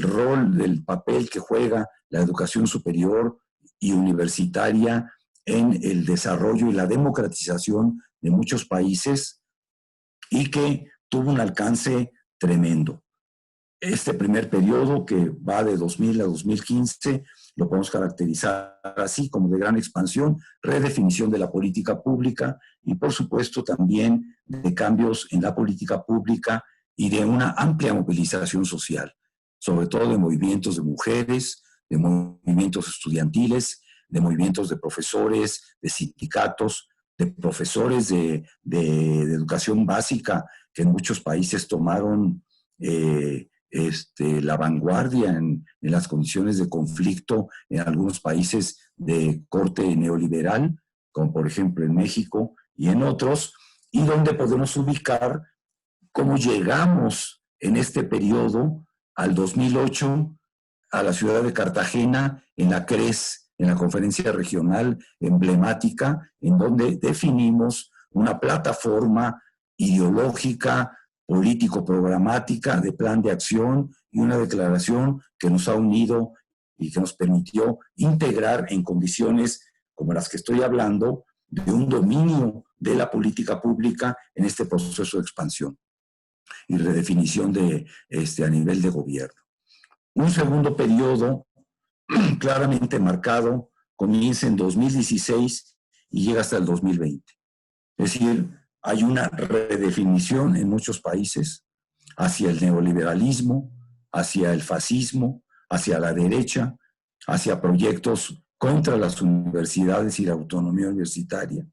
rol, del papel que juega la educación superior y universitaria en el desarrollo y la democratización de muchos países, y que tuvo un alcance tremendo. Este primer periodo, que va de 2000 a 2015, lo podemos caracterizar así, como de gran expansión, redefinición de la política pública y, por supuesto, también de cambios en la política pública y de una amplia movilización social, sobre todo de movimientos de mujeres, de movimientos estudiantiles, de movimientos de profesores, de sindicatos, de profesores de educación básica, que en muchos países tomaron la vanguardia en las condiciones de conflicto en algunos países de corte neoliberal, como por ejemplo en México y en otros, y donde podemos ubicar cómo llegamos en este periodo al 2008 a la ciudad de Cartagena, en la CRES, en la conferencia regional emblemática, en donde definimos una plataforma ideológica, político-programática, de plan de acción y una declaración que nos ha unido y que nos permitió integrar en condiciones como las que estoy hablando, de un dominio de la política pública en este proceso de expansión y redefinición a nivel de gobierno. Un segundo periodo claramente marcado comienza en 2016 y llega hasta el 2020. Es decir, hay una redefinición en muchos países hacia el neoliberalismo, hacia el fascismo, hacia la derecha, hacia proyectos contra las universidades y la autonomía universitaria,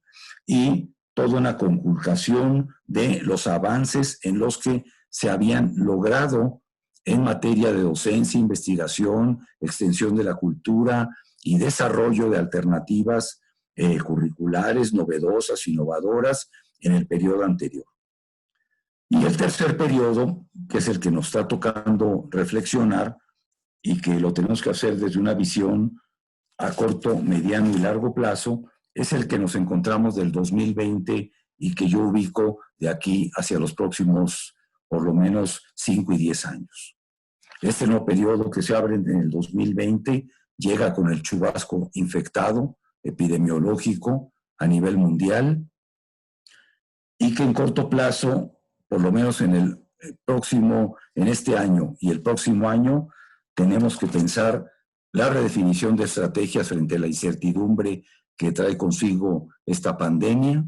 y toda una conculcación de los avances en los que se habían logrado en materia de docencia, investigación, extensión de la cultura y desarrollo de alternativas curriculares, novedosas, innovadoras en el periodo anterior. Y el tercer periodo, que es el que nos está tocando reflexionar y que lo tenemos que hacer desde una visión a corto, mediano y largo plazo, es el que nos encontramos del 2020 y que yo ubico de aquí hacia los próximos por lo menos 5 y 10 años. Este nuevo periodo que se abre en el 2020 llega con el chubasco infectado epidemiológico a nivel mundial y que en corto plazo, por lo menos en este año y el próximo año, tenemos que pensar la redefinición de estrategias frente a la incertidumbre que trae consigo esta pandemia,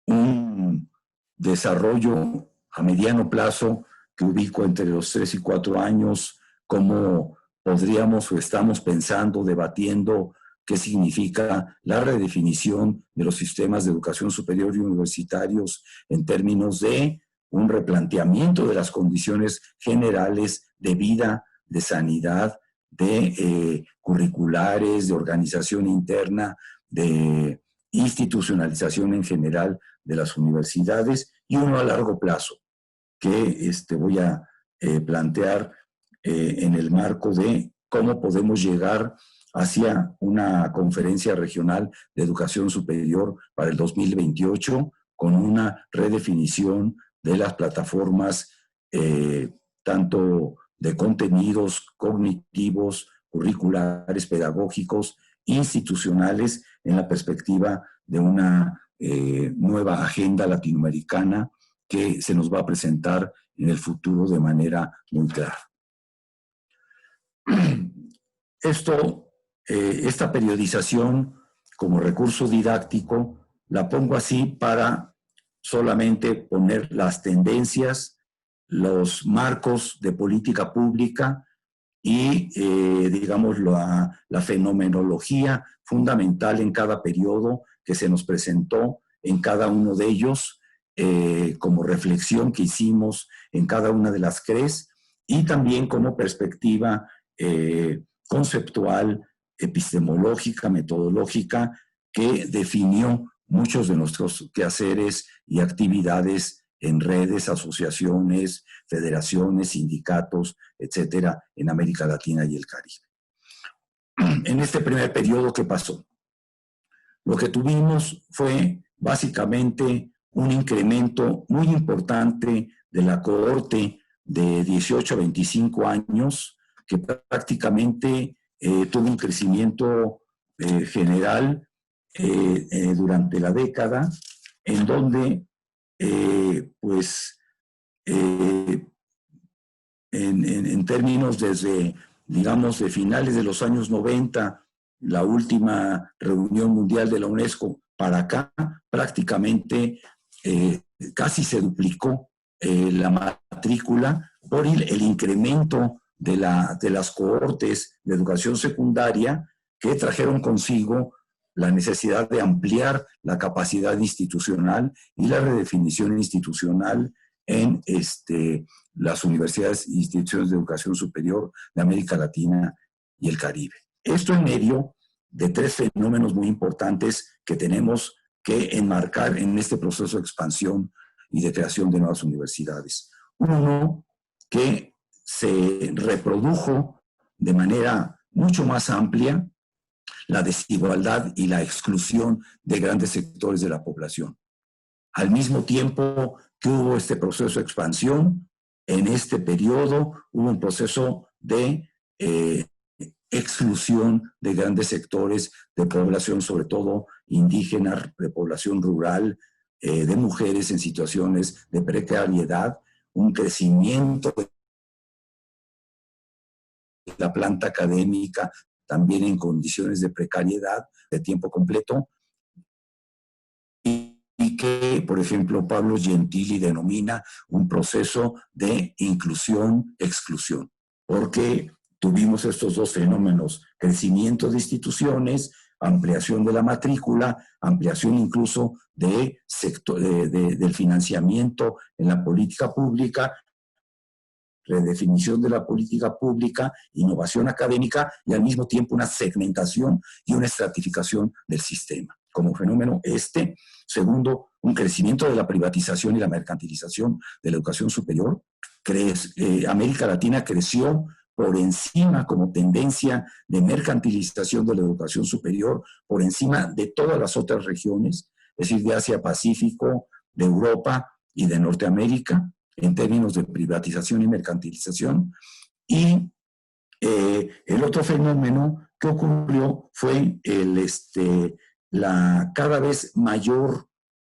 un desarrollo a mediano plazo que ubico entre los 3 y 4 años, como podríamos o estamos pensando, debatiendo qué significa la redefinición de los sistemas de educación superior y universitarios en términos de un replanteamiento de las condiciones generales de vida, de sanidad, de curriculares, de organización interna, de institucionalización en general de las universidades, y uno a largo plazo, que voy a plantear en el marco de cómo podemos llegar hacia una conferencia regional de educación superior para el 2028 con una redefinición de las plataformas tanto de contenidos cognitivos, curriculares, pedagógicos, institucionales, en la perspectiva de una nueva agenda latinoamericana que se nos va a presentar en el futuro de manera muy clara. Esta periodización como recurso didáctico la pongo así para solamente poner las tendencias, los marcos de política pública y, digamos, la fenomenología fundamental en cada periodo que se nos presentó en cada uno de ellos, como reflexión que hicimos en cada una de las CREs y también como perspectiva conceptual, epistemológica, metodológica, que definió muchos de nuestros quehaceres y actividades en redes, asociaciones, federaciones, sindicatos, etcétera, en América Latina y el Caribe. En este primer periodo, ¿qué pasó? Lo que tuvimos fue básicamente un incremento muy importante de la cohorte de 18 a 25 años, que prácticamente tuvo un crecimiento general durante la década, en donde, en términos desde, digamos, de finales de los años 90, la última reunión mundial de la UNESCO para acá, prácticamente casi se duplicó la matrícula por el incremento de las cohortes de educación secundaria que trajeron consigo la necesidad de ampliar la capacidad institucional y la redefinición institucional en las universidades e instituciones de educación superior de América Latina y el Caribe. Esto en medio de 3 fenómenos muy importantes que tenemos que enmarcar en este proceso de expansión y de creación de nuevas universidades. Uno, que se reprodujo de manera mucho más amplia la desigualdad y la exclusión de grandes sectores de la población. Al mismo tiempo que hubo este proceso de expansión, en este periodo hubo un proceso de exclusión de grandes sectores de población, sobre todo indígena, de población rural, de mujeres en situaciones de precariedad, un crecimiento de la planta académica también en condiciones de precariedad de tiempo completo, y que, por ejemplo, Pablo Gentili denomina un proceso de inclusión-exclusión, porque tuvimos estos 2 fenómenos: crecimiento de instituciones, ampliación de la matrícula, ampliación incluso del financiamiento en la política pública, redefinición de la política pública, innovación académica y al mismo tiempo una segmentación y una estratificación del sistema. Como fenómeno segundo, un crecimiento de la privatización y la mercantilización de la educación superior. América Latina creció por encima como tendencia de mercantilización de la educación superior, por encima de todas las otras regiones, es decir, de Asia-Pacífico, de Europa y de Norteamérica, en términos de privatización y mercantilización. Y el otro fenómeno que ocurrió fue la cada vez mayor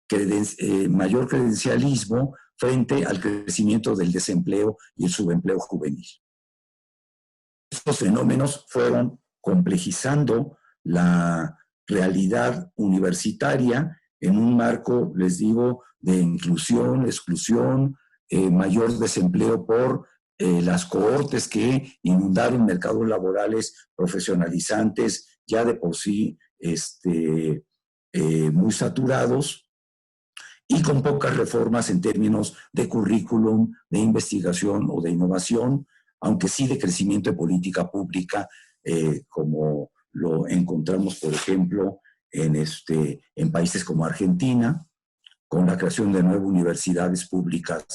credencialismo frente al crecimiento del desempleo y el subempleo juvenil. Estos fenómenos fueron complejizando la realidad universitaria en un marco, les digo, de inclusión, exclusión, mayor desempleo por las cohortes que inundaron mercados laborales profesionalizantes ya de por sí muy saturados y con pocas reformas en términos de currículum, de investigación o de innovación, aunque sí de crecimiento de política pública, como lo encontramos, por ejemplo, en países como Argentina, con la creación de 9 universidades públicas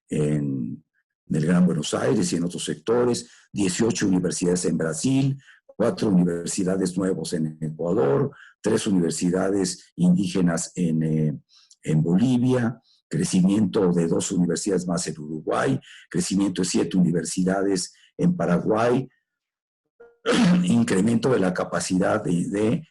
en el Gran Buenos Aires y en otros sectores, 18 universidades en Brasil, 4 universidades nuevas en Ecuador, 3 universidades indígenas en Bolivia, crecimiento de 2 universidades más en Uruguay, crecimiento de 7 universidades en Paraguay, incremento de la capacidad de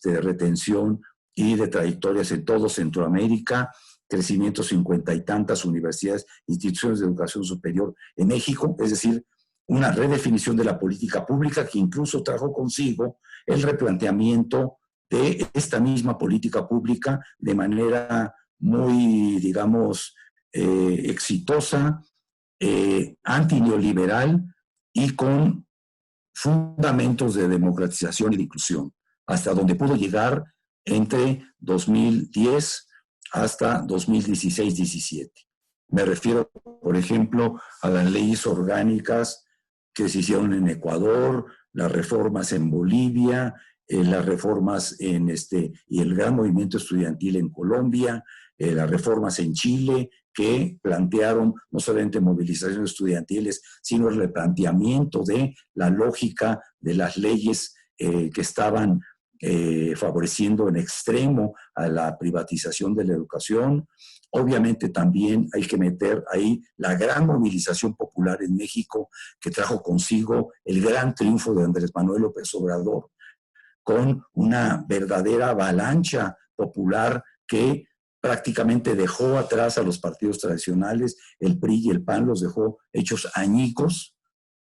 retención y de trayectorias en todo Centroamérica, crecimiento de 50 y tantas universidades, instituciones de educación superior en México, es decir, una redefinición de la política pública que incluso trajo consigo el replanteamiento de esta misma política pública de manera muy, digamos, exitosa, antineoliberal y con fundamentos de democratización y de inclusión, hasta donde pudo llegar entre 2010 hasta 2016-17. Me refiero, por ejemplo, a las leyes orgánicas que se hicieron en Ecuador, las reformas en Bolivia, las reformas y el gran movimiento estudiantil en Colombia, las reformas en Chile, que plantearon no solamente movilizaciones estudiantiles, sino el replanteamiento de la lógica de las leyes que estaban favoreciendo en extremo a la privatización de la educación. Obviamente también hay que meter ahí la gran movilización popular en México que trajo consigo el gran triunfo de Andrés Manuel López Obrador, con una verdadera avalancha popular que prácticamente dejó atrás a los partidos tradicionales, el PRI y el PAN los dejó hechos añicos,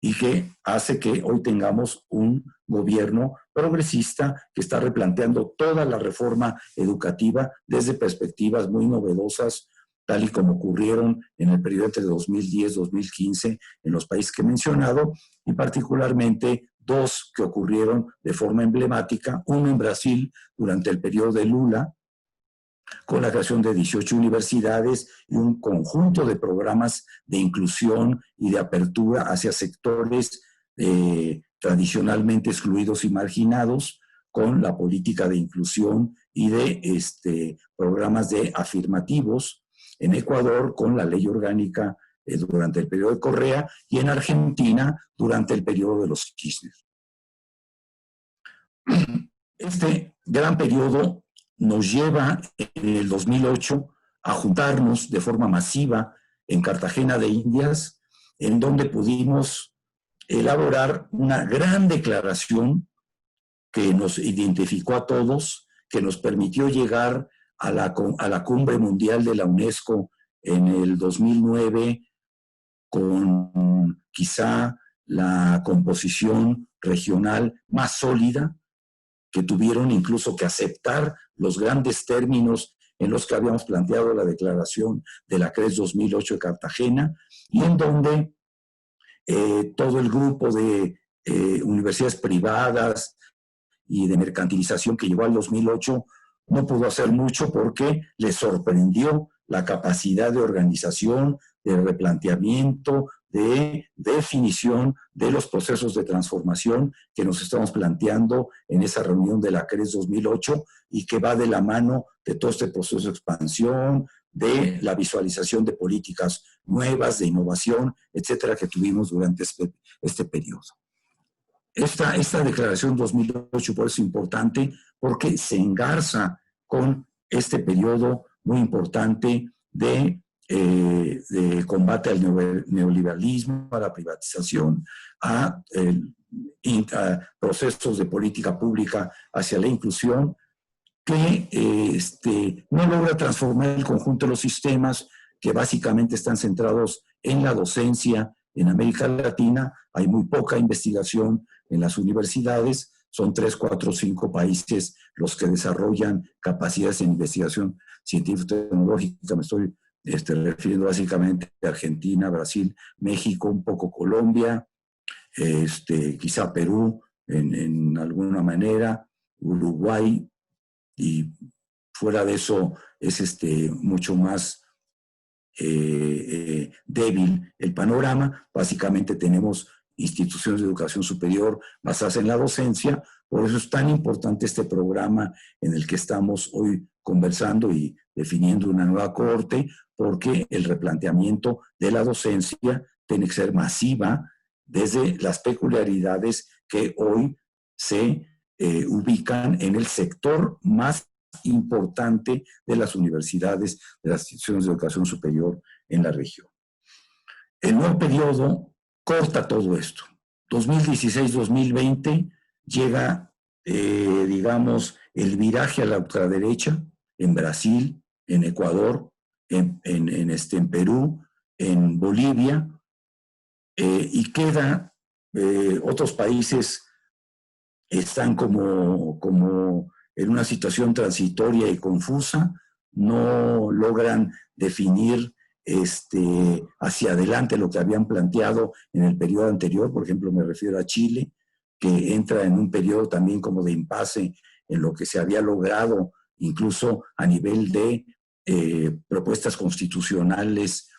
y que hace que hoy tengamos un gobierno progresista que está replanteando toda la reforma educativa desde perspectivas muy novedosas, tal y como ocurrieron en el periodo entre 2010 y 2015 en los países que he mencionado, y particularmente 2 que ocurrieron de forma emblemática, uno en Brasil durante el periodo de Lula, con la creación de 18 universidades y un conjunto de programas de inclusión y de apertura hacia sectores tradicionalmente excluidos y marginados, con la política de inclusión y de programas de afirmativos. En Ecuador, con la ley orgánica durante el periodo de Correa, y en Argentina durante el periodo de los Kirchner. Este gran periodo nos lleva en el 2008 a juntarnos de forma masiva en Cartagena de Indias, en donde pudimos elaborar una gran declaración que nos identificó a todos, que nos permitió llegar a la Cumbre Mundial de la UNESCO en el 2009 con quizá la composición regional más sólida, que tuvieron incluso que aceptar los grandes términos en los que habíamos planteado la declaración de la CRES 2008 de Cartagena, y en donde todo el grupo de universidades privadas y de mercantilización que llegó al 2008 no pudo hacer mucho porque les sorprendió la capacidad de organización, de replanteamiento, de definición de los procesos de transformación que nos estamos planteando en esa reunión de la CRES 2008 y que va de la mano de todo este proceso de expansión, de la visualización de políticas nuevas, de innovación, etcétera, que tuvimos durante este periodo. Esta declaración 2008 por eso es importante, porque se engarza con este periodo muy importante de combate al neoliberalismo, a la privatización, a procesos de política pública hacia la inclusión, que no logra transformar el conjunto de los sistemas que básicamente están centrados en la docencia. En América Latina hay muy poca investigación en las universidades, son 3, 4, 5 países los que desarrollan capacidades en investigación científico-tecnológica. Me estoy refiriendo básicamente a Argentina, Brasil, México, un poco Colombia, quizá Perú en alguna manera, Uruguay, y fuera de eso es mucho más débil el panorama. Básicamente tenemos instituciones de educación superior basadas en la docencia. Por eso es tan importante este programa en el que estamos hoy conversando y definiendo una nueva cohorte, porque el replanteamiento de la docencia tiene que ser masiva desde las peculiaridades que hoy se ubican en el sector más importante de las universidades, de las instituciones de educación superior en la región. El nuevo periodo corta todo esto. 2016-2020 llega, digamos, el viraje a la ultraderecha en Brasil, en Ecuador, en Perú, en Bolivia, y queda otros países están como en una situación transitoria y confusa, no logran definir hacia adelante lo que habían planteado en el periodo anterior. Por ejemplo, me refiero a Chile, que entra en un periodo también como de impasse en lo que se había logrado, incluso a nivel de propuestas constitucionales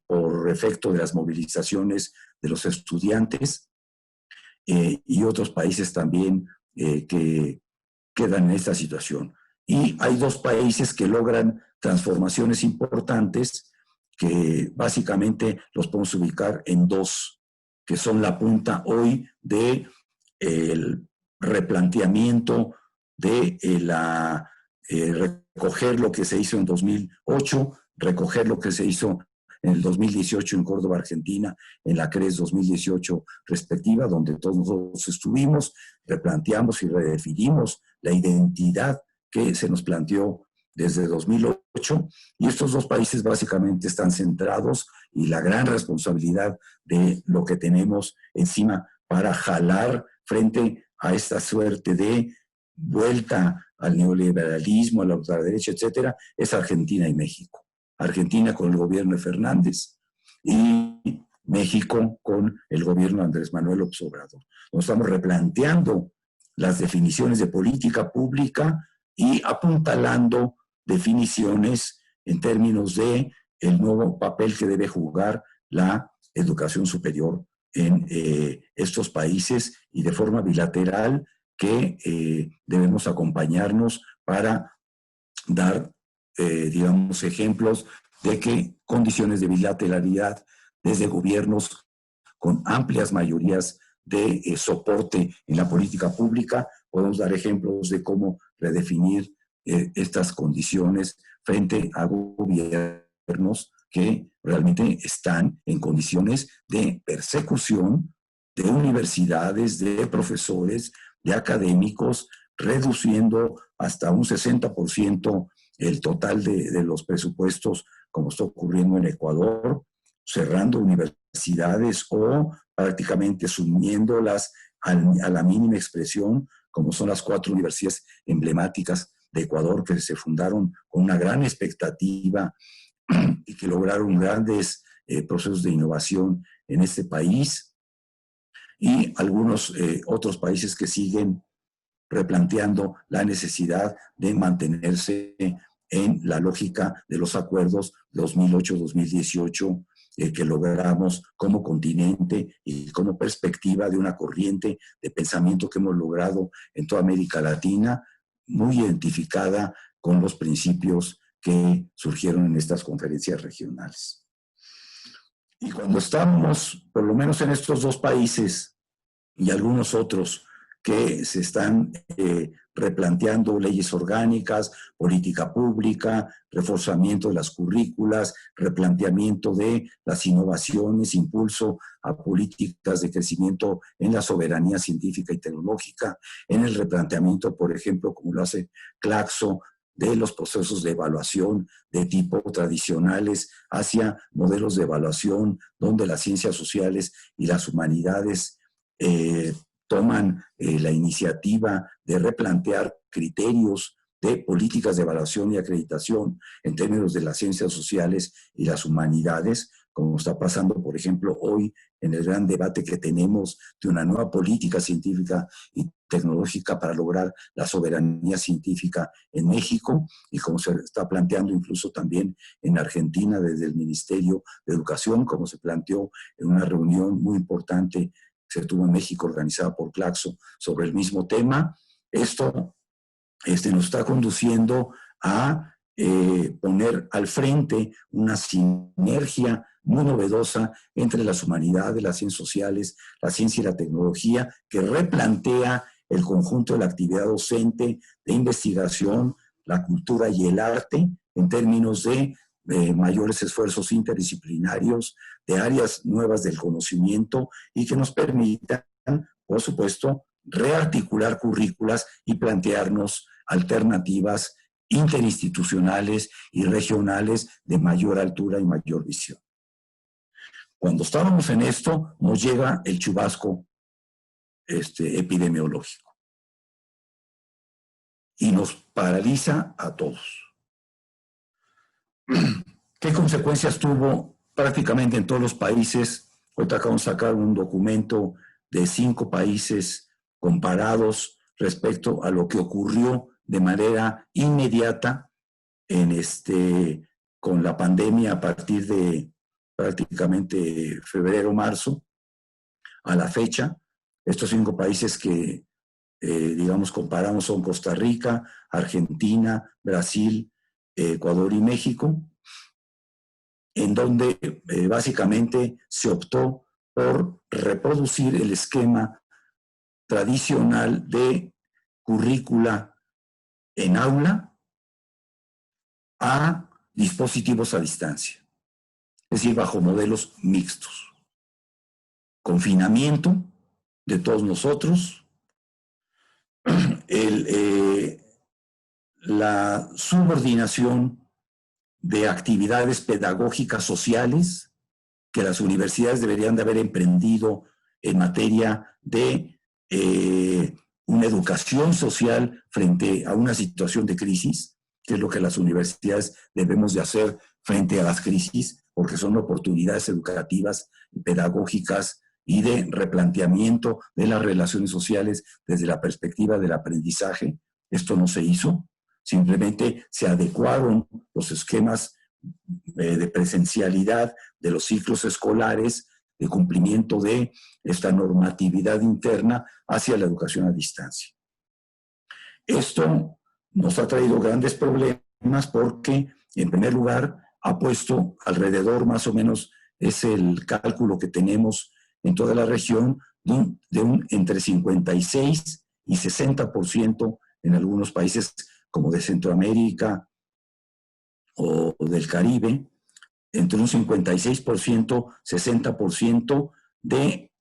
por efecto de las movilizaciones de los estudiantes, y otros países también que quedan en esta situación. Y hay 2 países que logran transformaciones importantes, que básicamente los podemos ubicar en 2, que son la punta hoy del replanteamiento de recoger lo que se hizo en 2008, recoger lo que se hizo en el 2018 en Córdoba, Argentina, en la CRES 2018 respectiva, donde todos nosotros estuvimos, replanteamos y redefinimos la identidad que se nos planteó desde 2008, y estos 2 países básicamente están centrados, y la gran responsabilidad de lo que tenemos encima para jalar frente a esta suerte de vuelta al neoliberalismo, a la ultraderecha, etcétera, es Argentina y México. Argentina con el gobierno de Fernández y México con el gobierno de Andrés Manuel López Obrador. Nos estamos replanteando las definiciones de política pública y apuntalando definiciones en términos de el nuevo papel que debe jugar la educación superior en estos países, y de forma bilateral que debemos acompañarnos para dar digamos, ejemplos de que condiciones de bilateralidad desde gobiernos con amplias mayorías de soporte en la política pública, podemos dar ejemplos de cómo redefinir estas condiciones frente a gobiernos que realmente están en condiciones de persecución de universidades, de profesores, de académicos, reduciendo hasta un 60% el total de los presupuestos, como está ocurriendo en Ecuador, cerrando universidades o prácticamente sumiéndolas a la mínima expresión, como son las 4 universidades emblemáticas de Ecuador que se fundaron con una gran expectativa y que lograron grandes procesos de innovación en este país, y algunos otros países que siguen replanteando la necesidad de mantenerse en la lógica de los acuerdos 2008-2018 que logramos como continente y como perspectiva de una corriente de pensamiento que hemos logrado en toda América Latina, muy identificada con los principios que surgieron en estas conferencias regionales. Y cuando estamos, por lo menos en estos dos países y algunos otros que se están replanteando leyes orgánicas, política pública, reforzamiento de las currículas, replanteamiento de las innovaciones, impulso a políticas de crecimiento en la soberanía científica y tecnológica, en el replanteamiento, por ejemplo, como lo hace Claxo, de los procesos de evaluación de tipo tradicionales hacia modelos de evaluación donde las ciencias sociales y las humanidades toman la iniciativa de replantear criterios de políticas de evaluación y acreditación en términos de las ciencias sociales y las humanidades, como está pasando, por ejemplo, hoy en el gran debate que tenemos de una nueva política científica y tecnológica para lograr la soberanía científica en México, y como se está planteando incluso también en Argentina desde el Ministerio de Educación, como se planteó en una reunión muy importante que se tuvo en México organizada por Claxo sobre el mismo tema. Esto nos está conduciendo a poner al frente una sinergia muy novedosa entre las humanidades, las ciencias sociales, la ciencia y la tecnología, que replantea el conjunto de la actividad docente, de investigación, la cultura y el arte, en términos de mayores esfuerzos interdisciplinarios, de áreas nuevas del conocimiento y que nos permitan, por supuesto, rearticular currículas y plantearnos alternativas interinstitucionales y regionales de mayor altura y mayor visión. Cuando estábamos en esto, nos llega el chubasco epidemiológico y nos paraliza a todos. ¿Qué consecuencias tuvo prácticamente en todos los países? Ahorita acabamos de sacar un documento de 5 países comparados respecto a lo que ocurrió de manera inmediata con la pandemia a partir de prácticamente febrero, marzo, a la fecha. Estos 5 países que, digamos, comparamos son Costa Rica, Argentina, Brasil, Ecuador y México, en donde básicamente se optó por reproducir el esquema tradicional de currícula en aula a dispositivos a distancia, es decir, bajo modelos mixtos. Confinamiento de todos nosotros, la subordinación de actividades pedagógicas sociales que las universidades deberían de haber emprendido en materia de una educación social frente a una situación de crisis, que es lo que las universidades debemos de hacer frente a las crisis, porque son oportunidades educativas, pedagógicas y de replanteamiento de las relaciones sociales desde la perspectiva del aprendizaje. Esto no se hizo, simplemente se adecuaron los esquemas de presencialidad de los ciclos escolares, de cumplimiento de esta normatividad interna hacia la educación a distancia. Esto nos ha traído grandes problemas porque, en primer lugar, ha puesto alrededor, más o menos, es el cálculo que tenemos en toda la región, de un entre 56 y 60% en algunos países como de Centroamérica o del Caribe, entre un 56%, 60% de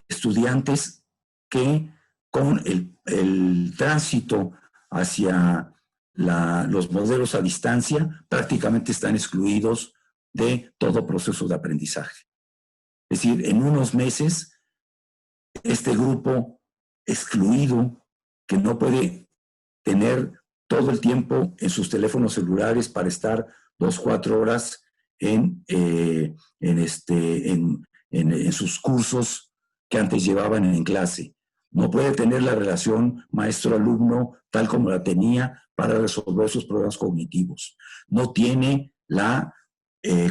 estudiantes que con el tránsito hacia los modelos a distancia prácticamente están excluidos de todo proceso de aprendizaje. Es decir, en unos meses, este grupo excluido, que no puede tener todo el tiempo en sus teléfonos celulares para estar 2-4 horas en sus cursos que antes llevaban en clase. No puede tener la relación maestro-alumno tal como la tenía para resolver sus problemas cognitivos. No tiene la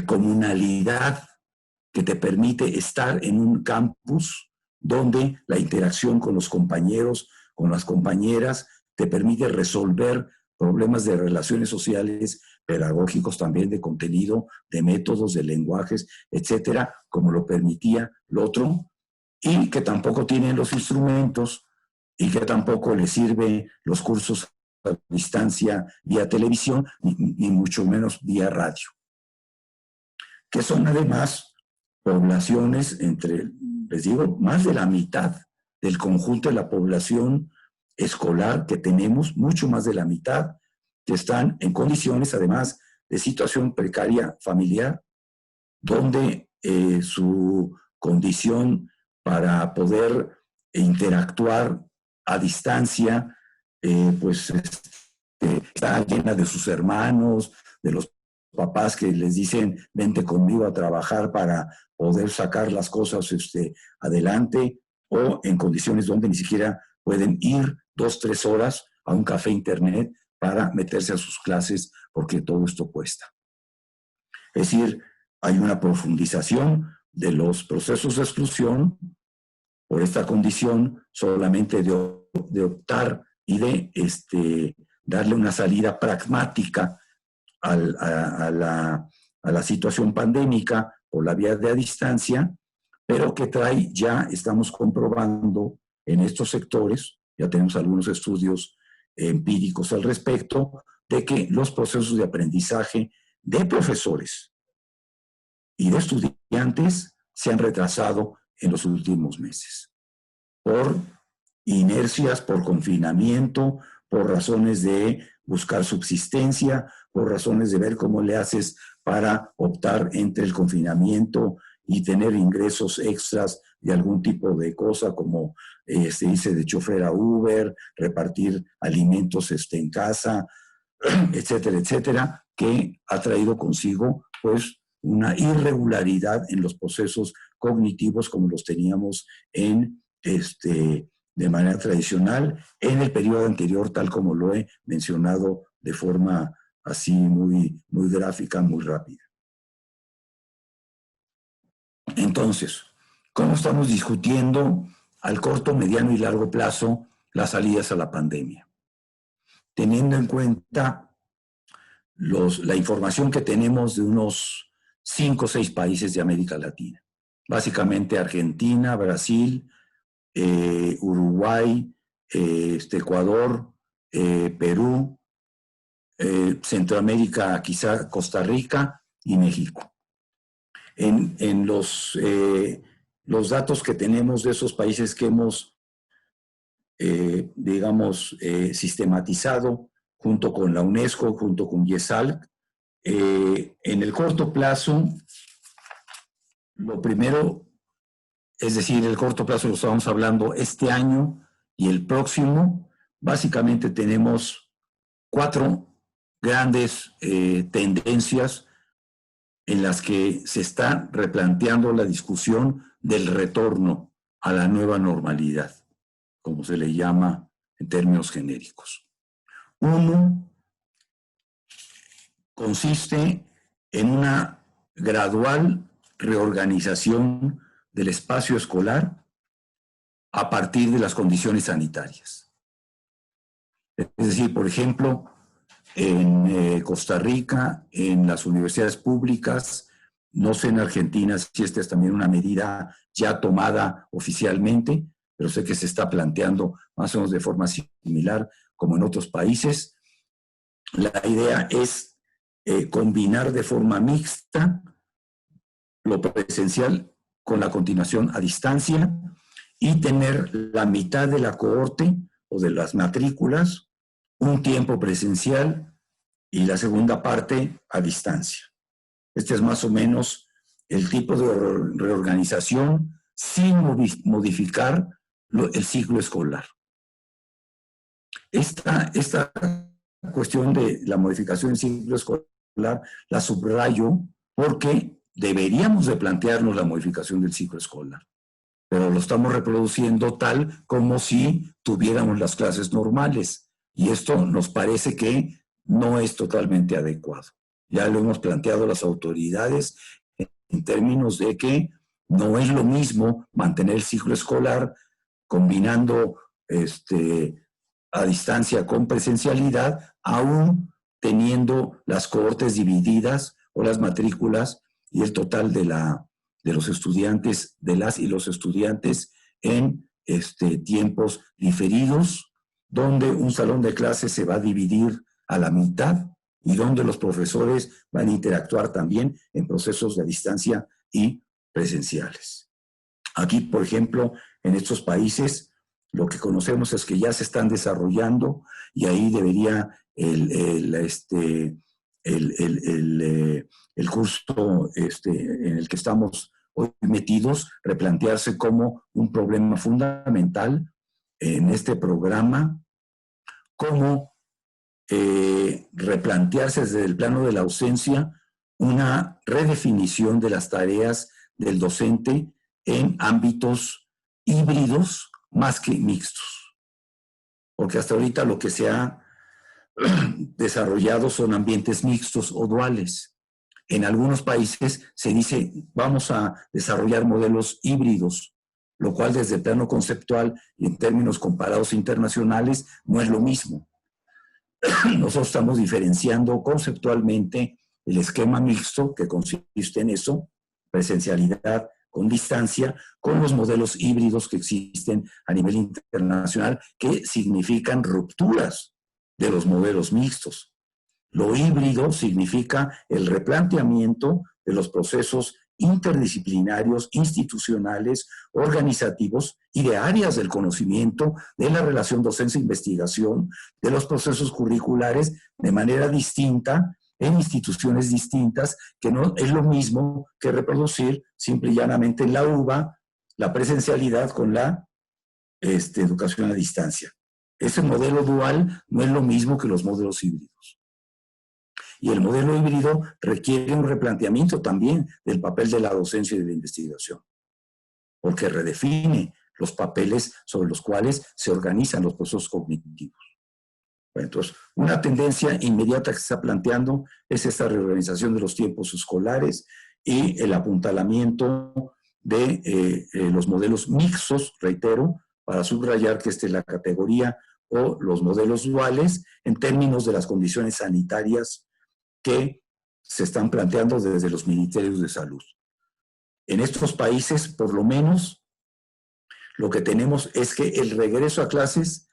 comunalidad que te permite estar en un campus donde la interacción con los compañeros, con las compañeras, te permite resolver problemas de relaciones sociales, pedagógicos también, de contenido, de métodos, de lenguajes, etcétera, como lo permitía lo otro, y que tampoco tienen los instrumentos y que tampoco les sirven los cursos a distancia vía televisión, ni mucho menos vía radio. Que son además poblaciones entre, les digo, más de la mitad del conjunto de la población escolar que tenemos, mucho más de la mitad, que están en condiciones, además, de situación precaria familiar, donde su condición para poder interactuar a distancia, pues está llena de sus hermanos, de los papás que les dicen, vente conmigo a trabajar para poder sacar las cosas adelante, o en condiciones donde ni siquiera pueden ir 2 o 3 horas a un café internet para meterse a sus clases, porque todo esto cuesta. Es decir, hay una profundización de los procesos de exclusión por esta condición solamente de optar y de darle una salida pragmática a la situación pandémica por la vía de a distancia, pero que trae, ya estamos comprobando en estos sectores, ya tenemos algunos estudios empíricos al respecto, de que los procesos de aprendizaje de profesores y de estudiantes se han retrasado en los últimos meses por inercias, por confinamiento, por razones de buscar subsistencia, por razones de ver cómo le haces para optar entre el confinamiento y tener ingresos extras de algún tipo de cosa, como se dice, de chofer a Uber, repartir alimentos en casa, etcétera, etcétera, que ha traído consigo pues una irregularidad en los procesos cognitivos como los teníamos de manera tradicional en el periodo anterior, tal como lo he mencionado de forma así muy, muy gráfica, muy rápida. Entonces, ¿cómo estamos discutiendo al corto, mediano y largo plazo las salidas a la pandemia? Teniendo en cuenta la información que tenemos de unos 5 o 6 países de América Latina. Básicamente Argentina, Brasil, Uruguay, Ecuador, Perú, Centroamérica, quizá Costa Rica y México. En los datos que tenemos de esos países que hemos, sistematizado junto con la UNESCO, junto con GESALC, en el corto plazo, lo primero, es decir, el corto plazo lo estamos hablando este año y el próximo, básicamente tenemos 4 grandes tendencias en las que se está replanteando la discusión del retorno a la nueva normalidad, como se le llama en términos genéricos. Uno consiste en una gradual reorganización del espacio escolar a partir de las condiciones sanitarias. Es decir, por ejemplo, en Costa Rica, en las universidades públicas, no sé en Argentina si esta es también una medida ya tomada oficialmente, pero sé que se está planteando más o menos de forma similar como en otros países. La idea es combinar de forma mixta lo presencial con la continuación a distancia y tener la mitad de la cohorte o de las matrículas un tiempo presencial y la segunda parte a distancia. Este es más o menos el tipo de reorganización sin modificar el ciclo escolar. Esta cuestión de la modificación del ciclo escolar la subrayo porque deberíamos de plantearnos la modificación del ciclo escolar, pero lo estamos reproduciendo tal como si tuviéramos las clases normales, y esto nos parece que no es totalmente adecuado. Ya lo hemos planteado las autoridades en términos de que no es lo mismo mantener el ciclo escolar combinando a distancia con presencialidad, aún teniendo las cohortes divididas o las matrículas y el total de los estudiantes, de las y los estudiantes en tiempos diferidos, donde un salón de clases se va a dividir a la mitad y donde los profesores van a interactuar también en procesos de distancia y presenciales. Aquí, por ejemplo, en estos países, lo que conocemos es que ya se están desarrollando y ahí debería el curso en el que estamos hoy metidos replantearse como un problema fundamental en este programa, cómo replantearse desde el plano de la ausencia una redefinición de las tareas del docente en ámbitos híbridos más que mixtos. Porque hasta ahorita lo que se ha desarrollado son ambientes mixtos o duales. En algunos países se dice, vamos a desarrollar modelos híbridos, lo cual desde el plano conceptual y en términos comparados internacionales no es lo mismo. Nosotros estamos diferenciando conceptualmente el esquema mixto, que consiste en eso, presencialidad con distancia, con los modelos híbridos que existen a nivel internacional, que significan rupturas de los modelos mixtos. Lo híbrido significa el replanteamiento de los procesos interdisciplinarios, institucionales, organizativos y de áreas del conocimiento, de la relación docencia-investigación, de los procesos curriculares de manera distinta, en instituciones distintas, que no es lo mismo que reproducir simple y llanamente en la UBA la presencialidad con la educación a distancia. Ese modelo dual no es lo mismo que los modelos híbridos. Y el modelo híbrido requiere un replanteamiento también del papel de la docencia y de la investigación, porque redefine los papeles sobre los cuales se organizan los procesos cognitivos. Bueno, entonces, una tendencia inmediata que se está planteando es esta reorganización de los tiempos escolares y el apuntalamiento de los modelos mixtos, reitero, para subrayar que esta es la categoría, o los modelos duales en términos de las condiciones sanitarias que se están planteando desde los ministerios de salud. En estos países, por lo menos, lo que tenemos es que el regreso a clases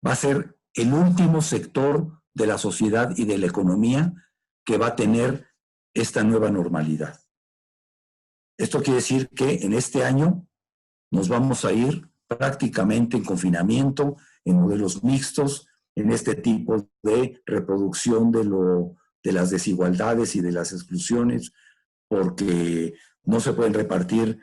va a ser el último sector de la sociedad y de la economía que va a tener esta nueva normalidad. Esto quiere decir que en este año nos vamos a ir prácticamente en confinamiento, en modelos mixtos, en este tipo de reproducción de las desigualdades y de las exclusiones, porque no se pueden repartir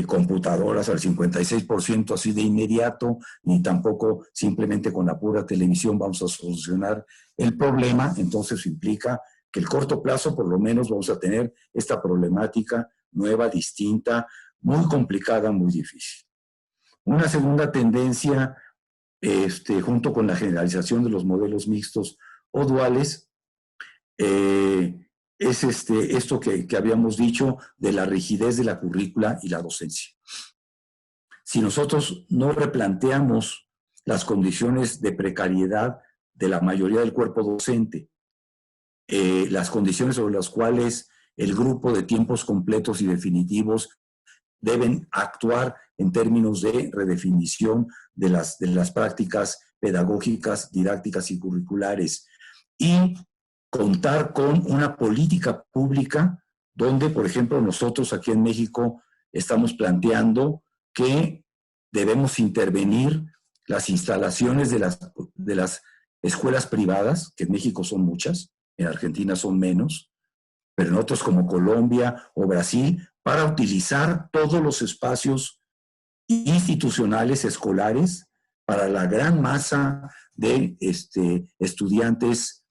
computadoras al 56% así de inmediato, ni tampoco simplemente con la pura televisión vamos a solucionar el problema. Entonces implica que el corto plazo por lo menos vamos a tener esta problemática nueva, distinta, muy complicada, muy difícil. Una segunda tendencia, junto con la generalización de los modelos mixtos o duales, es esto que habíamos dicho de la rigidez de la currícula y la docencia. Si nosotros no replanteamos las condiciones de precariedad de la mayoría del cuerpo docente, las condiciones sobre las cuales el grupo de tiempos completos y definitivos deben actuar en términos de redefinición de las prácticas pedagógicas, didácticas y curriculares, y contar con una política pública donde, por ejemplo, nosotros aquí en México estamos planteando que debemos intervenir las instalaciones de las escuelas privadas, que en México son muchas, en Argentina son menos, pero en otros como Colombia o Brasil, para utilizar todos los espacios institucionales escolares para la gran masa de estudiantes,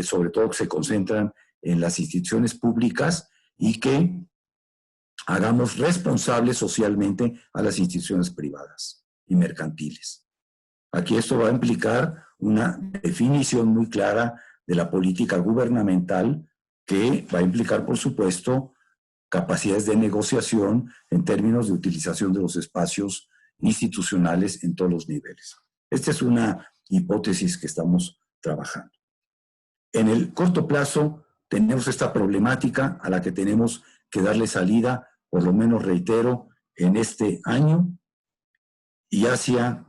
sobre todo que se concentran en las instituciones públicas, y que hagamos responsables socialmente a las instituciones privadas y mercantiles. Aquí esto va a implicar una definición muy clara de la política gubernamental, que va a implicar, por supuesto, capacidades de negociación en términos de utilización de los espacios institucionales en todos los niveles. Esta es una hipótesis que estamos trabajando. En el corto plazo tenemos esta problemática a la que tenemos que darle salida, por lo menos reitero, en este año y hacia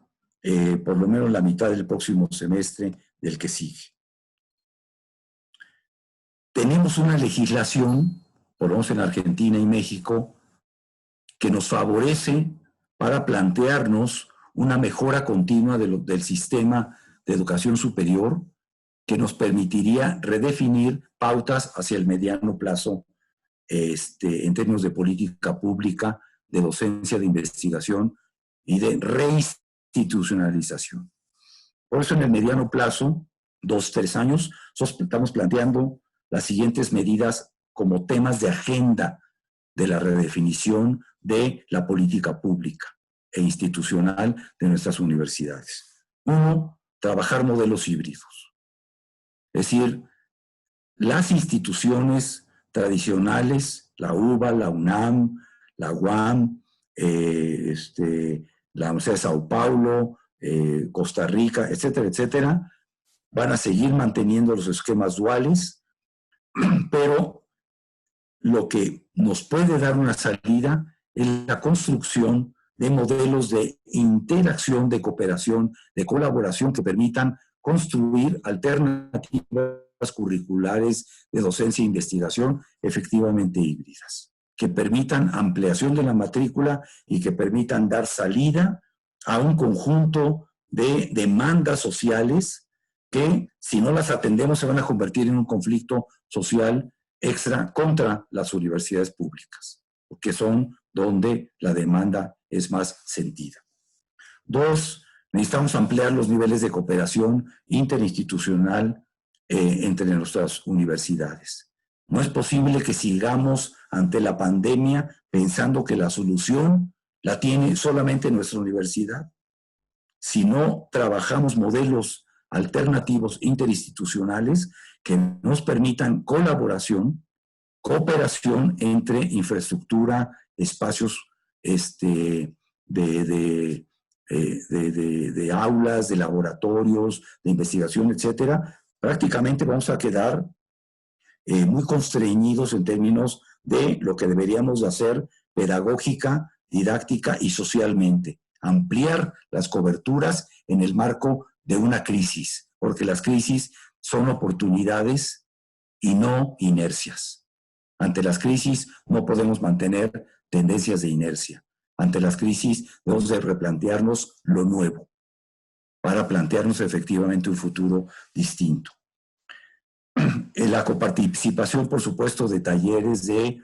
por lo menos la mitad del próximo semestre del que sigue. Tenemos una legislación, por lo menos en Argentina y México, que nos favorece para plantearnos una mejora continua del sistema de educación superior, que nos permitiría redefinir pautas hacia el mediano plazo en términos de política pública, de docencia, de investigación y de reinstitucionalización. Por eso en el mediano plazo, 2-3 años, estamos planteando las siguientes medidas como temas de agenda de la redefinición de la política pública e institucional de nuestras universidades. 1, trabajar modelos híbridos. Es decir, las instituciones tradicionales, la UBA, la UNAM, la UAM, la Universidad de Sao Paulo, Costa Rica, etcétera, etcétera, van a seguir manteniendo los esquemas duales, pero lo que nos puede dar una salida es la construcción de modelos de interacción, de cooperación, de colaboración que permitan construir alternativas curriculares de docencia e investigación efectivamente híbridas, que permitan ampliación de la matrícula y que permitan dar salida a un conjunto de demandas sociales que, si no las atendemos, se van a convertir en un conflicto social extra contra las universidades públicas, porque son donde la demanda es más sentida. 2, necesitamos ampliar los niveles de cooperación interinstitucional entre nuestras universidades. No es posible que sigamos ante la pandemia pensando que la solución la tiene solamente nuestra universidad. Si no trabajamos modelos alternativos interinstitucionales que nos permitan colaboración, cooperación entre infraestructura, espacios de aulas, de laboratorios, de investigación, etcétera, prácticamente vamos a quedar muy constreñidos en términos de lo que deberíamos de hacer pedagógica, didáctica y socialmente. Ampliar las coberturas en el marco de una crisis, porque las crisis son oportunidades y no inercias. Ante las crisis no podemos mantener tendencias de inercia. Ante las crisis debemos de replantearnos lo nuevo para plantearnos efectivamente un futuro distinto. La coparticipación, por supuesto, de talleres de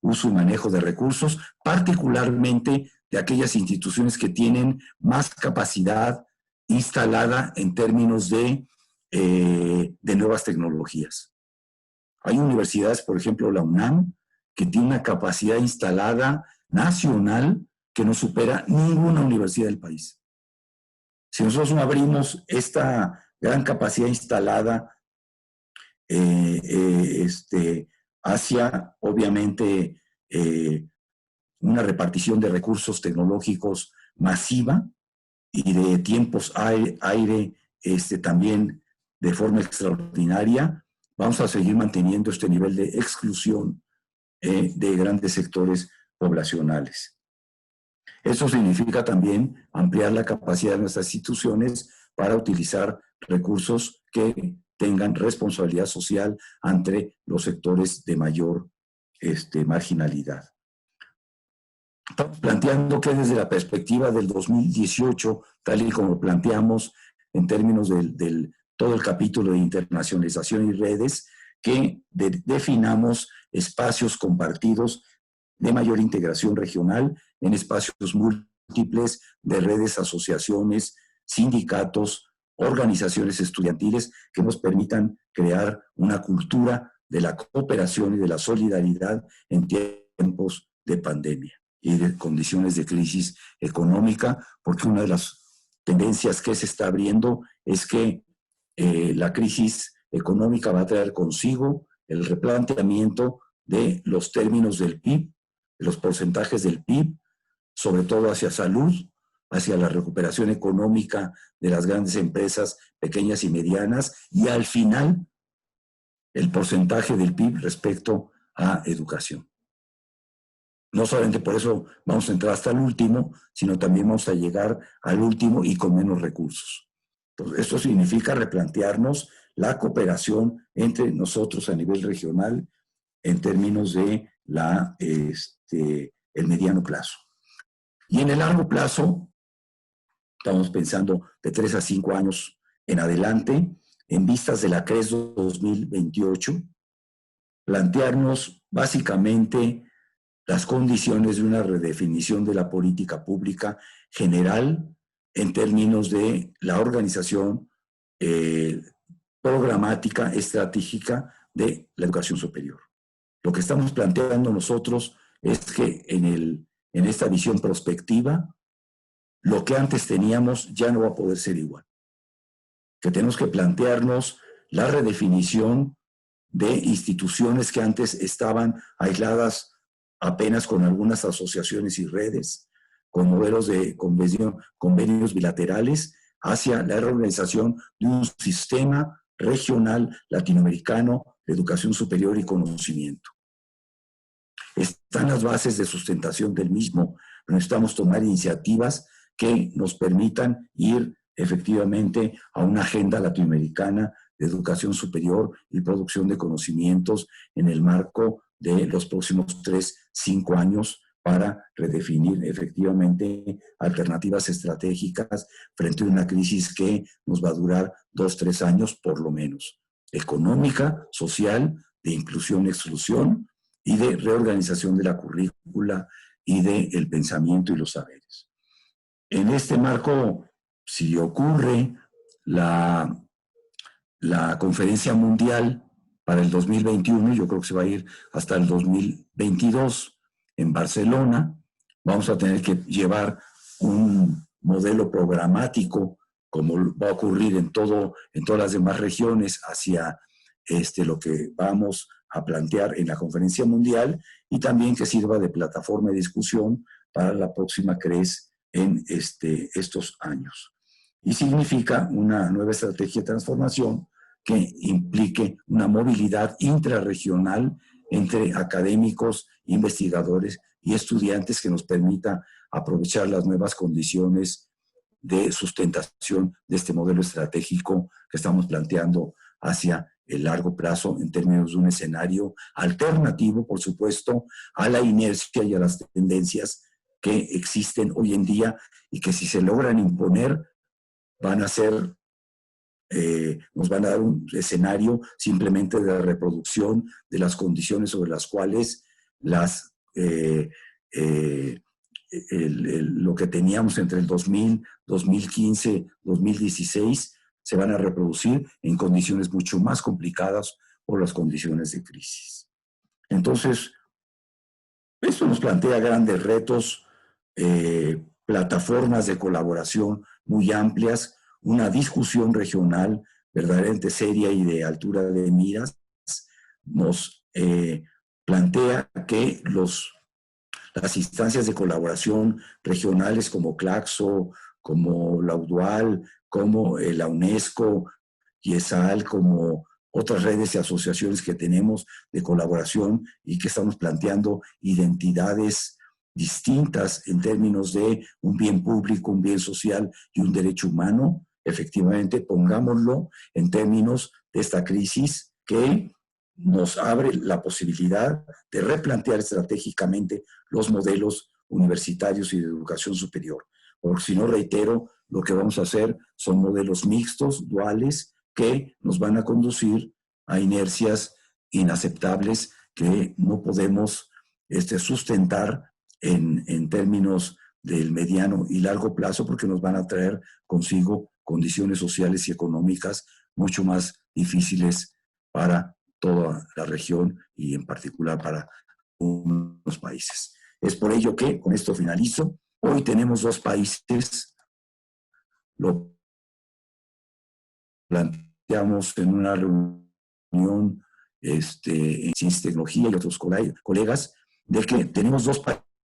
uso y manejo de recursos, particularmente de aquellas instituciones que tienen más capacidad instalada en términos de nuevas tecnologías. Hay universidades, por ejemplo, la UNAM, que tiene una capacidad instalada nacional que no supera ninguna universidad del país. Si nosotros no abrimos esta gran capacidad instalada hacia, obviamente, una repartición de recursos tecnológicos masiva y de tiempos aire también de forma extraordinaria, vamos a seguir manteniendo este nivel de exclusión de grandes sectores poblacionales. Eso significa también ampliar la capacidad de nuestras instituciones para utilizar recursos que tengan responsabilidad social ante los sectores de mayor marginalidad. Estamos planteando que desde la perspectiva del 2018, tal y como planteamos en términos del todo el capítulo de internacionalización y redes, que definamos espacios compartidos de mayor integración regional en espacios múltiples de redes, asociaciones, sindicatos, organizaciones estudiantiles que nos permitan crear una cultura de la cooperación y de la solidaridad en tiempos de pandemia y de condiciones de crisis económica, porque una de las tendencias que se está abriendo es que la crisis económica va a traer consigo el replanteamiento de los términos del PIB, de los porcentajes del PIB, sobre todo hacia salud, hacia la recuperación económica de las grandes empresas pequeñas y medianas, y al final el porcentaje del PIB respecto a educación. No solamente por eso vamos a entrar hasta el último, sino también vamos a llegar al último y con menos recursos. Entonces, esto significa replantearnos la cooperación entre nosotros a nivel regional en términos de el mediano plazo. Y en el largo plazo, estamos pensando de 3 a 5 años en adelante, en vistas de la CRES 2028, plantearnos básicamente las condiciones de una redefinición de la política pública general en términos de la organización programática, estratégica de la educación superior. Lo que estamos planteando nosotros es que en esta visión prospectiva, lo que antes teníamos ya no va a poder ser igual. Que tenemos que plantearnos la redefinición de instituciones que antes estaban aisladas apenas con algunas asociaciones y redes, con modelos de convenios bilaterales, hacia la reorganización de un sistema regional latinoamericano de educación superior y conocimiento. Están las bases de sustentación del mismo, pero necesitamos tomar iniciativas que nos permitan ir efectivamente a una agenda latinoamericana de educación superior y producción de conocimientos en el marco de los próximos 3-5 años para redefinir efectivamente alternativas estratégicas frente a una crisis que nos va a durar 2-3 años por lo menos, económica, social, de inclusión-exclusión y de reorganización de la currícula y del pensamiento y los saberes. En este marco, si ocurre la conferencia mundial para el 2021, yo creo que se va a ir hasta el 2022 en Barcelona, vamos a tener que llevar un modelo programático, como va a ocurrir en todas las demás regiones, hacia lo que vamos a plantear en la conferencia mundial, y también que sirva de plataforma de discusión para la próxima CRES en estos años. Y significa una nueva estrategia de transformación que implique una movilidad intrarregional entre académicos, investigadores y estudiantes que nos permita aprovechar las nuevas condiciones de sustentación de este modelo estratégico que estamos planteando hacia el largo plazo en términos de un escenario alternativo, por supuesto, a la inercia y a las tendencias que existen hoy en día y que si se logran imponer van a ser nos van a dar un escenario simplemente de reproducción de las condiciones sobre las cuales lo que teníamos entre el 2000, 2015, 2016 se van a reproducir en condiciones mucho más complicadas por las condiciones de crisis. Entonces, esto nos plantea grandes retos, plataformas de colaboración muy amplias, una discusión regional verdaderamente seria y de altura de miras, nos plantea que las instancias de colaboración regionales como Claxo, como la UDUAL, como la UNESCO, IESAL, como otras redes y asociaciones que tenemos de colaboración y que estamos planteando identidades distintas en términos de un bien público, un bien social y un derecho humano, efectivamente pongámoslo en términos de esta crisis que nos abre la posibilidad de replantear estratégicamente los modelos universitarios y de educación superior. Porque si no, reitero, lo que vamos a hacer son modelos mixtos, duales, que nos van a conducir a inercias inaceptables que no podemos sustentar en términos del mediano y largo plazo, porque nos van a traer consigo condiciones sociales y económicas mucho más difíciles para toda la región y en particular para unos países. Es por ello que, con esto finalizo, hoy tenemos 2 países, lo planteamos planteamos en una reunión en Ciencia y Tecnología y otros colegas, de que tenemos dos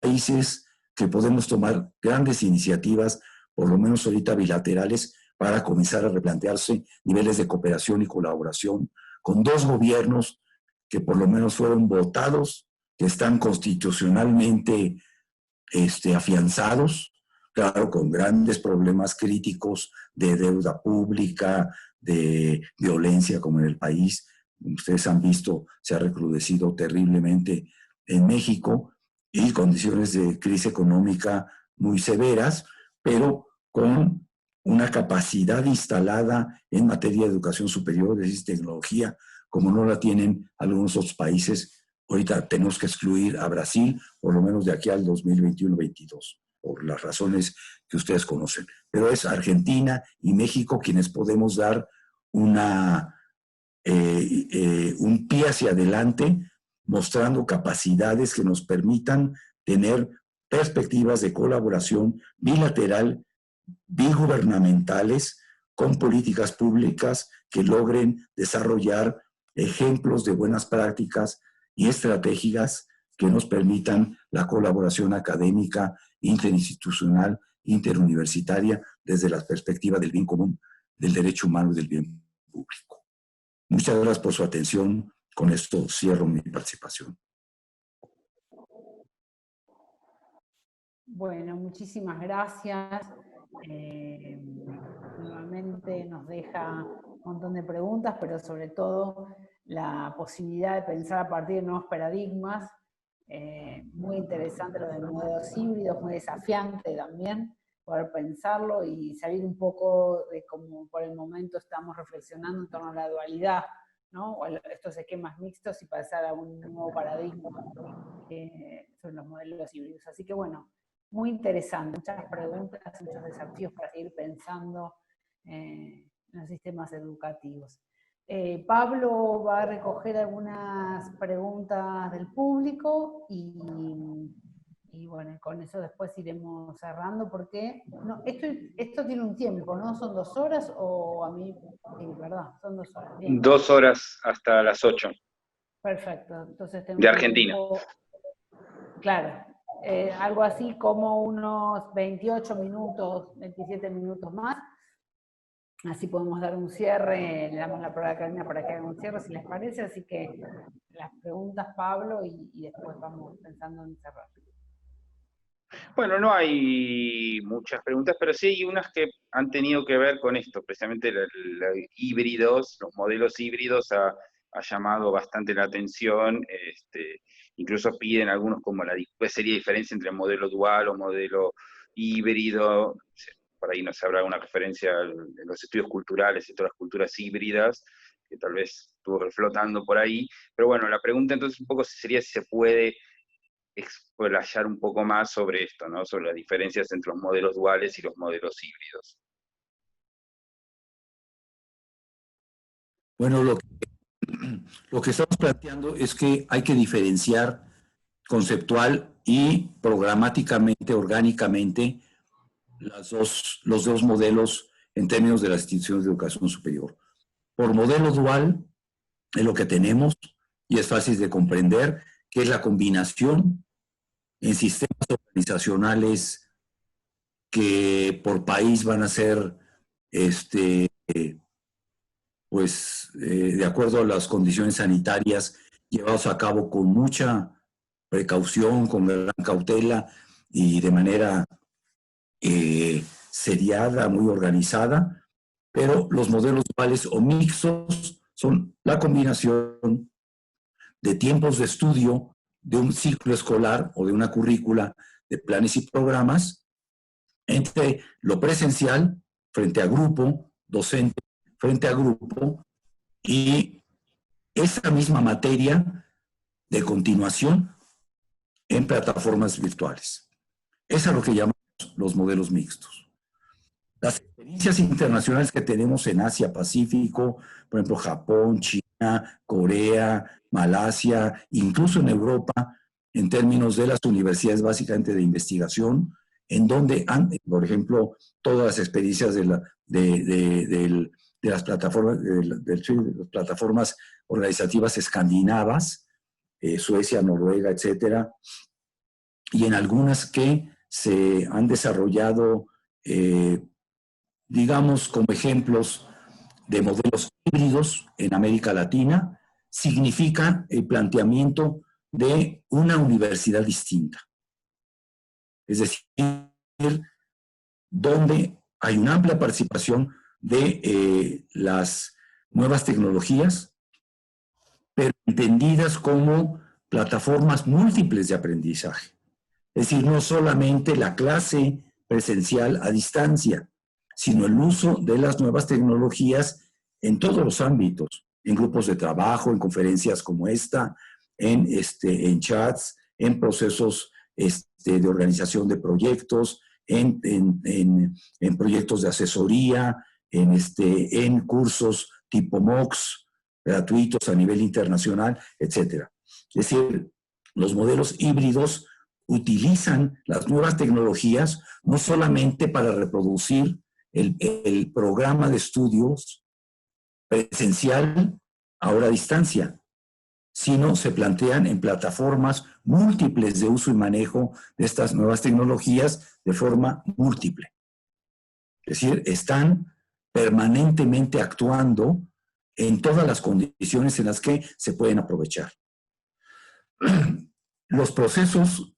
países que podemos tomar grandes iniciativas, por lo menos ahorita bilaterales, para comenzar a replantearse niveles de cooperación y colaboración con dos gobiernos que por lo menos fueron votados, que están constitucionalmente afianzados, claro, con grandes problemas críticos de deuda pública, de violencia como en el país. Ustedes han visto, se ha recrudecido terriblemente en México y condiciones de crisis económica muy severas, pero con una capacidad instalada en materia de educación superior, de ciencia y tecnología, como no la tienen algunos otros países. Ahorita tenemos que excluir a Brasil, por lo menos de aquí al 2021-22, por las razones que ustedes conocen. Pero es Argentina y México quienes podemos dar un pie hacia adelante, mostrando capacidades que nos permitan tener perspectivas de colaboración bilateral, bigubernamentales, con políticas públicas que logren desarrollar ejemplos de buenas prácticas y estratégicas que nos permitan la colaboración académica, interinstitucional, interuniversitaria, desde la perspectiva del bien común, del derecho humano y del bien público. Muchas gracias por su atención. Con esto cierro mi participación. Bueno, muchísimas gracias. Nuevamente nos deja un montón de preguntas, pero sobre todo la posibilidad de pensar a partir de nuevos paradigmas. Muy interesante lo de modelos híbridos, muy desafiante también poder pensarlo y salir un poco de cómo por el momento estamos reflexionando en torno a la dualidad, ¿no? O estos esquemas mixtos y pasar a un nuevo paradigma sobre los modelos híbridos. Así que bueno, muy interesante, muchas preguntas, muchos desafíos para seguir pensando en los sistemas educativos. Pablo va a recoger algunas preguntas del público y bueno, con eso después iremos cerrando, porque no, esto tiene un tiempo, ¿no? ¿Son 2 horas o a mí? Sí, ¿verdad? Son 2 horas. Bien. 2 horas hasta las 8. Perfecto. Entonces de Argentina. Claro. Algo así como unos 28 minutos, 27 minutos más. Así podemos dar un cierre, le damos la palabra a Karina para que haga un cierre, si les parece. Así que las preguntas, Pablo, y después vamos pensando en cerrar. Bueno, no hay muchas preguntas, pero sí hay unas que han tenido que ver con esto, precisamente los híbridos, los modelos híbridos ha llamado bastante la atención, incluso piden algunos como cuál sería la diferencia entre modelo dual o modelo híbrido. Por ahí nos habrá una referencia en los estudios culturales y todas las culturas híbridas, que tal vez estuvo reflotando por ahí. Pero bueno, la pregunta entonces un poco sería si se puede explayar un poco más sobre esto, ¿no? Sobre las diferencias entre los modelos duales y los modelos híbridos. Bueno, lo que estamos planteando es que hay que diferenciar conceptual y programáticamente, orgánicamente, los dos modelos en términos de las instituciones de educación superior. Por modelo dual es lo que tenemos y es fácil de comprender, que es la combinación en sistemas organizacionales que por país van a ser, de acuerdo a las condiciones sanitarias, llevados a cabo con mucha precaución, con gran cautela y de manera seriada, muy organizada, pero los modelos duales o mixtos son la combinación de tiempos de estudio de un ciclo escolar o de una currícula de planes y programas entre lo presencial frente a grupo, docente frente a grupo, y esa misma materia de continuación en plataformas virtuales. Eso es lo que llamamos los modelos mixtos. Las experiencias internacionales que tenemos en Asia, Pacífico, por ejemplo, Japón, China, Corea, Malasia, incluso en Europa, en términos de las universidades básicamente de investigación, en donde, por ejemplo, todas las experiencias del de las plataformas, de las plataformas organizativas escandinavas, Suecia, Noruega, etcétera, y en algunas que se han desarrollado, digamos, como ejemplos de modelos híbridos en América Latina, significa el planteamiento de una universidad distinta. Es decir, donde hay una amplia participación de las nuevas tecnologías, pero entendidas como plataformas múltiples de aprendizaje. Es decir, no solamente la clase presencial a distancia, sino el uso de las nuevas tecnologías en todos los ámbitos, en grupos de trabajo, en conferencias como esta, en chats, en procesos de organización de proyectos, en proyectos de asesoría, en cursos tipo MOOCs gratuitos a nivel internacional, etc. Es decir, los modelos híbridos utilizan las nuevas tecnologías no solamente para reproducir el programa de estudios presencial, ahora a distancia, sino se plantean en plataformas múltiples de uso y manejo de estas nuevas tecnologías de forma múltiple. Es decir, están permanentemente actuando en todas las condiciones en las que se pueden aprovechar. Los procesos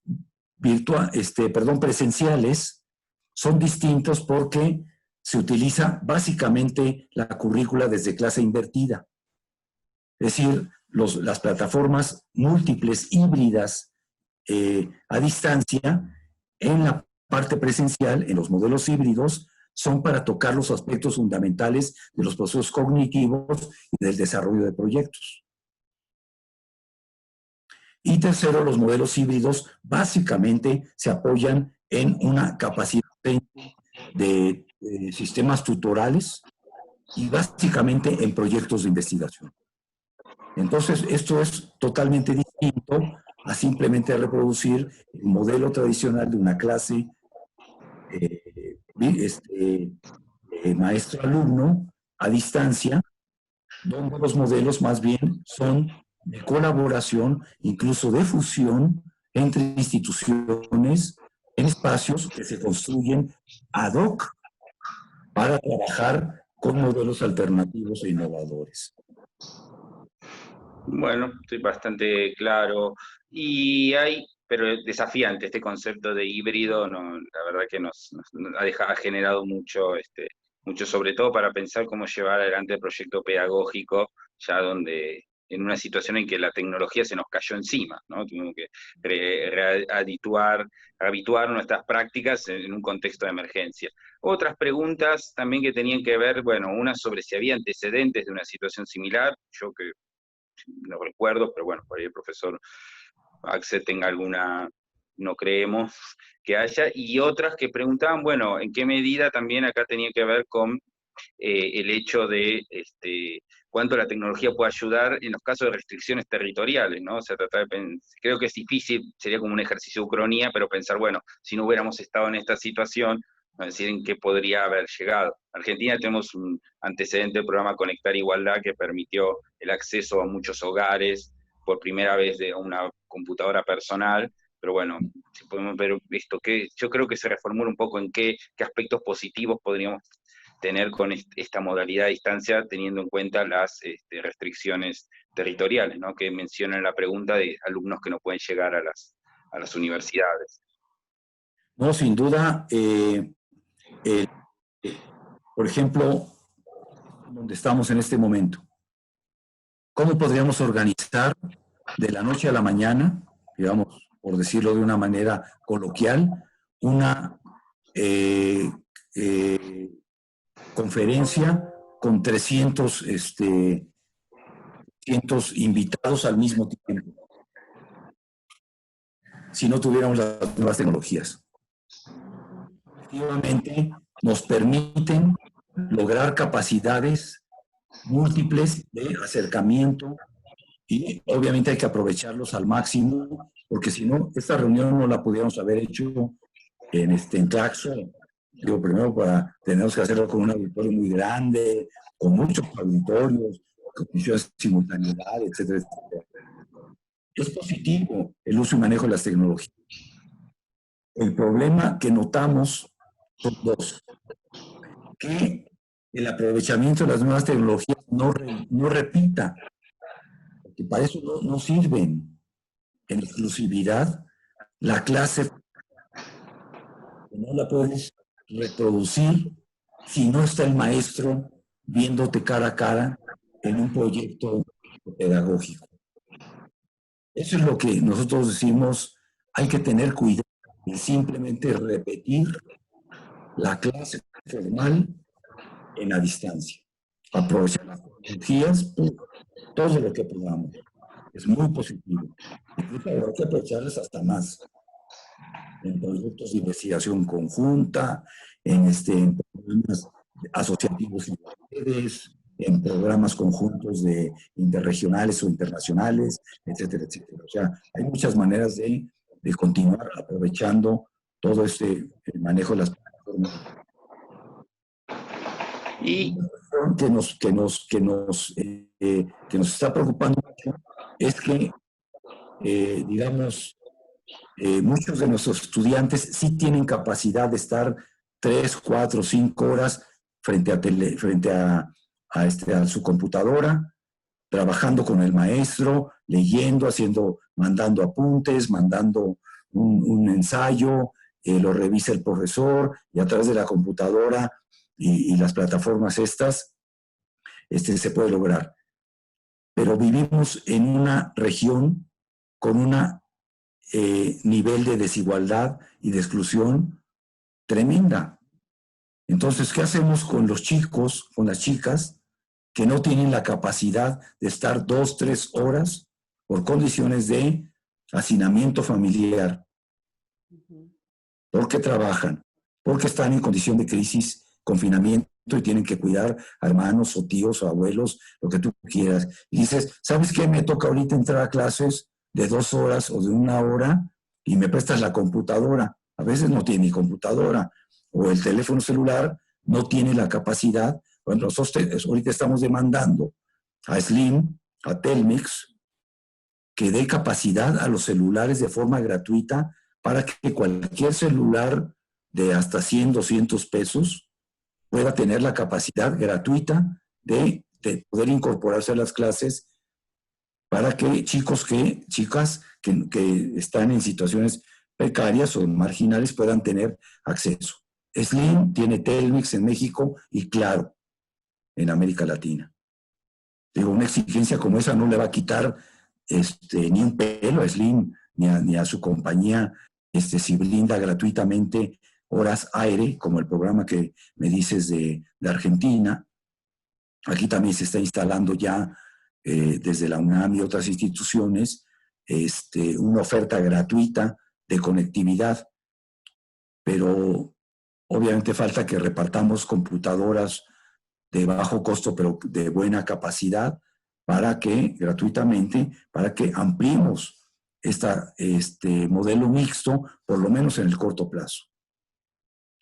presenciales son distintos porque se utiliza básicamente la currícula desde clase invertida. Es decir, las plataformas múltiples híbridas a distancia, en la parte presencial, en los modelos híbridos, son para tocar los aspectos fundamentales de los procesos cognitivos y del desarrollo de proyectos. Y tercero, los modelos híbridos básicamente se apoyan en una capacidad de sistemas tutorales y básicamente en proyectos de investigación. Entonces, esto es totalmente distinto a simplemente reproducir el modelo tradicional de una clase maestro-alumno a distancia, donde los modelos más bien son de colaboración, incluso de fusión entre instituciones en espacios que se construyen ad hoc para trabajar con modelos alternativos e innovadores. Bueno, estoy bastante claro. Pero es desafiante este concepto de híbrido, no, la verdad que nos ha generado mucho, sobre todo para pensar cómo llevar adelante el proyecto pedagógico, ya donde en una situación en que la tecnología se nos cayó encima, ¿no? Tuvimos que habituar nuestras prácticas en un contexto de emergencia. Otras preguntas también que tenían que ver, bueno, una sobre si había antecedentes de una situación similar, yo que no recuerdo, pero bueno, por ahí el profesor Axel tenga alguna, no creemos que haya, y otras que preguntaban, bueno, en qué medida también acá tenía que ver con el hecho de cuánto la tecnología puede ayudar en los casos de restricciones territoriales, ¿no? O sea, creo que es difícil, sería como un ejercicio de ucronía, pero pensar, bueno, si no hubiéramos estado en esta situación, es decir, en qué podría haber llegado. En Argentina tenemos un antecedente del programa Conectar Igualdad que permitió el acceso a muchos hogares por primera vez de una computadora personal, pero bueno, si podemos ver esto, que yo creo que se reformula un poco en qué aspectos positivos podríamos tener con esta modalidad a distancia, teniendo en cuenta las restricciones territoriales, ¿no? Que menciona en la pregunta de alumnos que no pueden llegar a las universidades. No, sin duda, por ejemplo, donde estamos en este momento, ¿cómo podríamos organizar de la noche a la mañana, digamos, por decirlo de una manera coloquial, una conferencia con 300 invitados al mismo tiempo, si no tuviéramos las nuevas tecnologías? Efectivamente, nos permiten lograr capacidades múltiples de acercamiento y obviamente hay que aprovecharlos al máximo, porque si no, esta reunión no la pudiéramos haber hecho en Claxo Digo, primero tenemos que hacerlo con un auditorio muy grande, con muchos auditorios, con condiciones de simultaneidad, etcétera, etcétera. Es positivo el uso y manejo de las tecnologías. El problema que notamos son dos. Que el aprovechamiento de las nuevas tecnologías no repita, porque para eso no sirven en exclusividad. La clase no la puedes reproducir si no está el maestro viéndote cara a cara en un proyecto pedagógico. Eso es lo que nosotros decimos, hay que tener cuidado de simplemente repetir la clase formal en la distancia. Aprovechar las tecnologías, todo lo que podamos. Es muy positivo. Incluso hay que aprovecharlas hasta más. En proyectos de investigación conjunta, en programas asociativos y redes, en programas conjuntos de interregionales o internacionales, etcétera, etcétera. O sea, hay muchas maneras de continuar aprovechando todo el manejo de las plataformas. Y que nos está preocupando mucho es que, digamos, muchos de nuestros estudiantes sí tienen capacidad de estar 3, 4, 5 horas frente a su computadora, trabajando con el maestro, leyendo, mandando apuntes, mandando un ensayo, lo revisa el profesor y a través de la computadora y las plataformas estas, se puede lograr. Pero vivimos en una región con un nivel de desigualdad y de exclusión tremenda. Entonces, ¿qué hacemos con los chicos, con las chicas que no tienen la capacidad de estar 2, 3 horas por condiciones de hacinamiento familiar? Porque trabajan, porque están en condición de crisis, confinamiento y tienen que cuidar a hermanos o tíos o abuelos, lo que tú quieras. Y dices, ¿sabes qué? Me toca ahorita entrar a clases de 2 horas o de 1 hora y me prestas la computadora. A veces no tiene ni computadora o el teléfono celular no tiene la capacidad. Bueno, nosotros ahorita estamos demandando a Slim, a Telmex, que dé capacidad a los celulares de forma gratuita para que cualquier celular de hasta 100, 200 pesos pueda tener la capacidad gratuita de poder incorporarse a las clases para que chicas que están en situaciones precarias o marginales puedan tener acceso. Slim tiene Telmex en México y Claro en América Latina. Digo, una exigencia como esa no le va a quitar ni un pelo a Slim ni a su compañía si brinda gratuitamente horas aire, como el programa que me dices de Argentina. Aquí también se está instalando ya desde la UNAM y otras instituciones una oferta gratuita de conectividad, pero obviamente falta que repartamos computadoras de bajo costo, pero de buena capacidad, gratuitamente, para que ampliemos este modelo mixto, por lo menos en el corto plazo.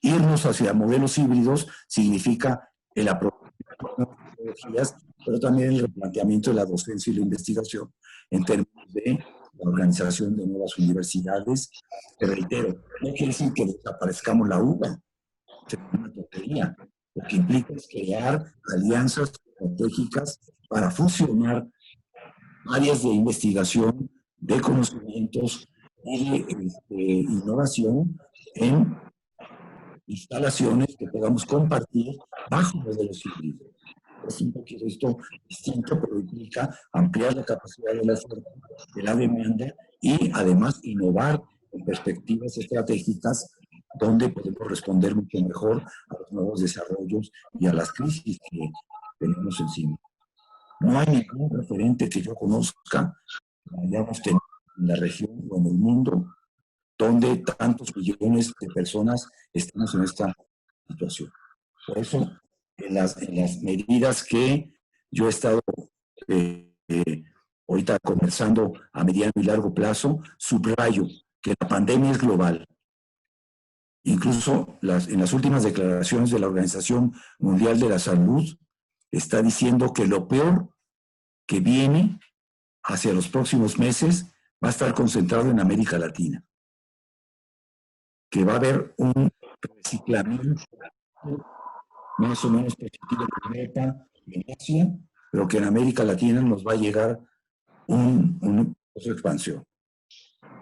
Irnos hacia modelos híbridos significa el aprovechamiento de las tecnologías, pero también el replanteamiento de la docencia y la investigación en términos de la organización de nuevas universidades. Te reitero, no quiere decir que desaparezcamos la UBA, es una tontería. Lo que implica es crear alianzas estratégicas para fusionar áreas de investigación, de conocimientos y de innovación en instalaciones que podamos compartir bajo modelos híbridos. Es un poquito esto distinto, pero implica ampliar la capacidad de la oferta, de la demanda y además innovar en perspectivas estratégicas donde podemos responder mucho mejor a los nuevos desarrollos y a las crisis que tenemos encima. No hay ningún referente que yo conozca que hayamos tenido en la región o en el mundo donde tantos millones de personas estamos en esta situación. Por eso, en las medidas que yo he estado ahorita conversando a mediano y largo plazo, subrayo que la pandemia es global. Incluso en las últimas declaraciones de la Organización Mundial de la Salud está diciendo que lo peor que viene hacia los próximos meses va a estar concentrado en América Latina, que va a haber un reciclamiento más o menos positivo en Europa y en Asia, pero que en América Latina nos va a llegar una expansión.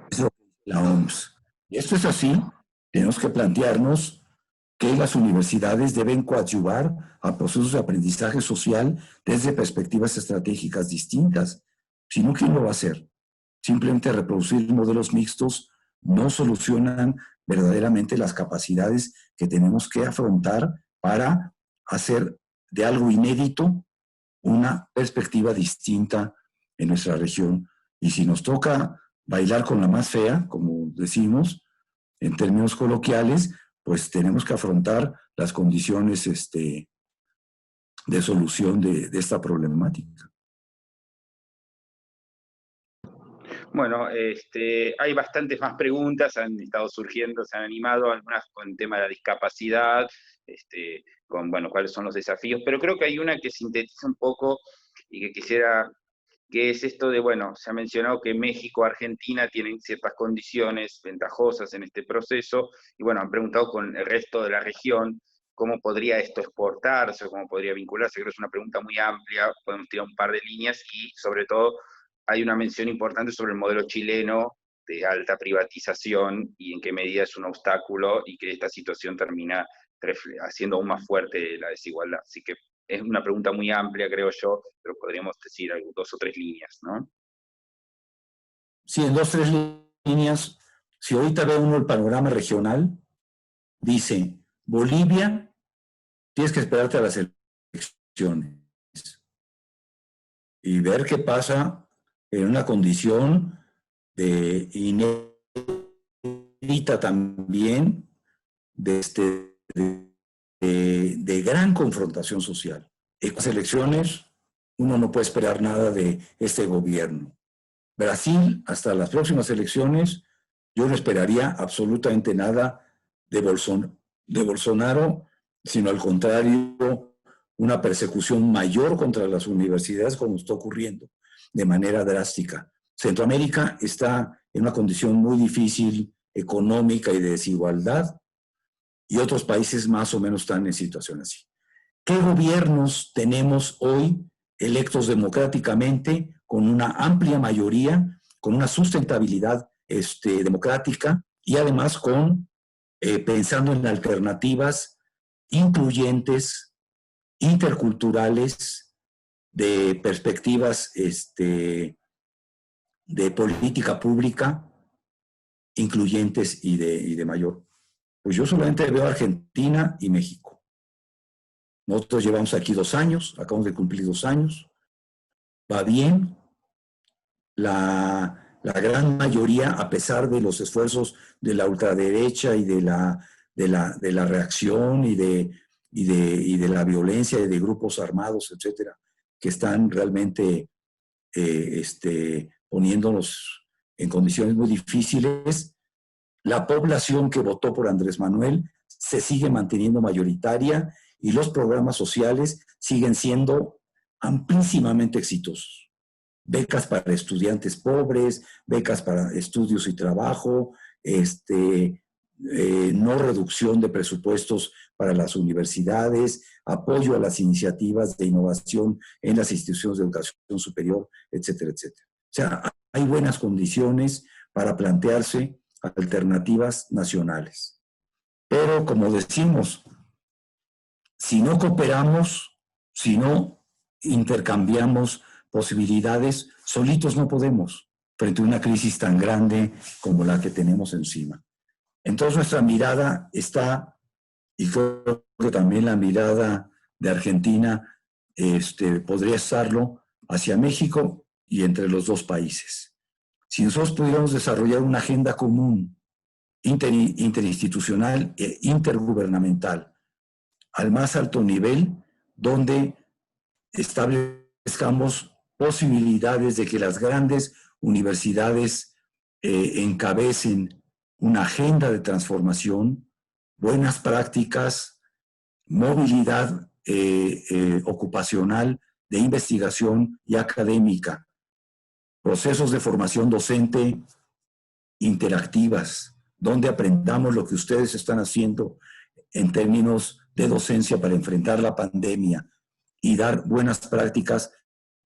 Es lo que dice la OMS. Y esto es así, tenemos que plantearnos que las universidades deben coadyuvar a procesos de aprendizaje social desde perspectivas estratégicas distintas. Si no, ¿quién lo va a hacer? Simplemente reproducir modelos mixtos no solucionan verdaderamente las capacidades que tenemos que afrontar para hacer de algo inédito una perspectiva distinta en nuestra región. Y si nos toca bailar con la más fea, como decimos, en términos coloquiales, pues tenemos que afrontar las condiciones de solución de esta problemática. Bueno, hay bastantes más preguntas, han estado surgiendo, se han animado, algunas con el tema de la discapacidad, con, bueno, cuáles son los desafíos, pero creo que hay una que sintetiza un poco y que quisiera, que es esto de, bueno, se ha mencionado que México, Argentina tienen ciertas condiciones ventajosas en este proceso, y bueno, han preguntado con el resto de la región cómo podría esto exportarse, o cómo podría vincularse. Creo que es una pregunta muy amplia, podemos tirar un par de líneas, y sobre todo hay una mención importante sobre el modelo chileno de alta privatización y en qué medida es un obstáculo y que esta situación termina haciendo aún más fuerte la desigualdad. Así que es una pregunta muy amplia, creo yo, pero podríamos decir 2 o 3 líneas, ¿no? Sí, en 2 o 3 líneas. Si ahorita ve uno el panorama regional, dice, Bolivia, tienes que esperarte a las elecciones y ver qué pasa en una condición de inédita también, de gran confrontación social. En las elecciones uno no puede esperar nada de este gobierno. Brasil, hasta las próximas elecciones, yo no esperaría absolutamente nada de Bolsonaro, sino al contrario, una persecución mayor contra las universidades, como está ocurriendo de manera drástica. Centroamérica está en una condición muy difícil económica y de desigualdad, y otros países más o menos están en situación así. ¿Qué gobiernos tenemos hoy electos democráticamente, con una amplia mayoría, con una sustentabilidad democrática y además pensando en alternativas incluyentes, interculturales, de perspectivas de política pública incluyentes y de mayor? Pues yo solamente veo Argentina y México. Nosotros llevamos aquí 2 años, acabamos de cumplir 2 años, va bien. La gran mayoría, a pesar de los esfuerzos de la ultraderecha y de la reacción y de la violencia y de grupos armados, etcétera, que están realmente poniéndonos en condiciones muy difíciles, la población que votó por Andrés Manuel se sigue manteniendo mayoritaria y los programas sociales siguen siendo amplísimamente exitosos. Becas para estudiantes pobres, becas para estudios y trabajo, no reducción de presupuestos para las universidades, apoyo a las iniciativas de innovación en las instituciones de educación superior, etcétera, etcétera. O sea, hay buenas condiciones para plantearse alternativas nacionales. Pero, como decimos, si no cooperamos, si no intercambiamos posibilidades, solitos no podemos, frente a una crisis tan grande como la que tenemos encima. Entonces nuestra mirada está, y creo que también la mirada de Argentina podría estarlo hacia México y entre los 2 países. Si nosotros pudiéramos desarrollar una agenda común, interinstitucional e intergubernamental, al más alto nivel, donde establezcamos posibilidades de que las grandes universidades encabecen una agenda de transformación buenas prácticas, movilidad ocupacional, de investigación y académica, procesos de formación docente interactivas, donde aprendamos lo que ustedes están haciendo en términos de docencia para enfrentar la pandemia y dar buenas prácticas,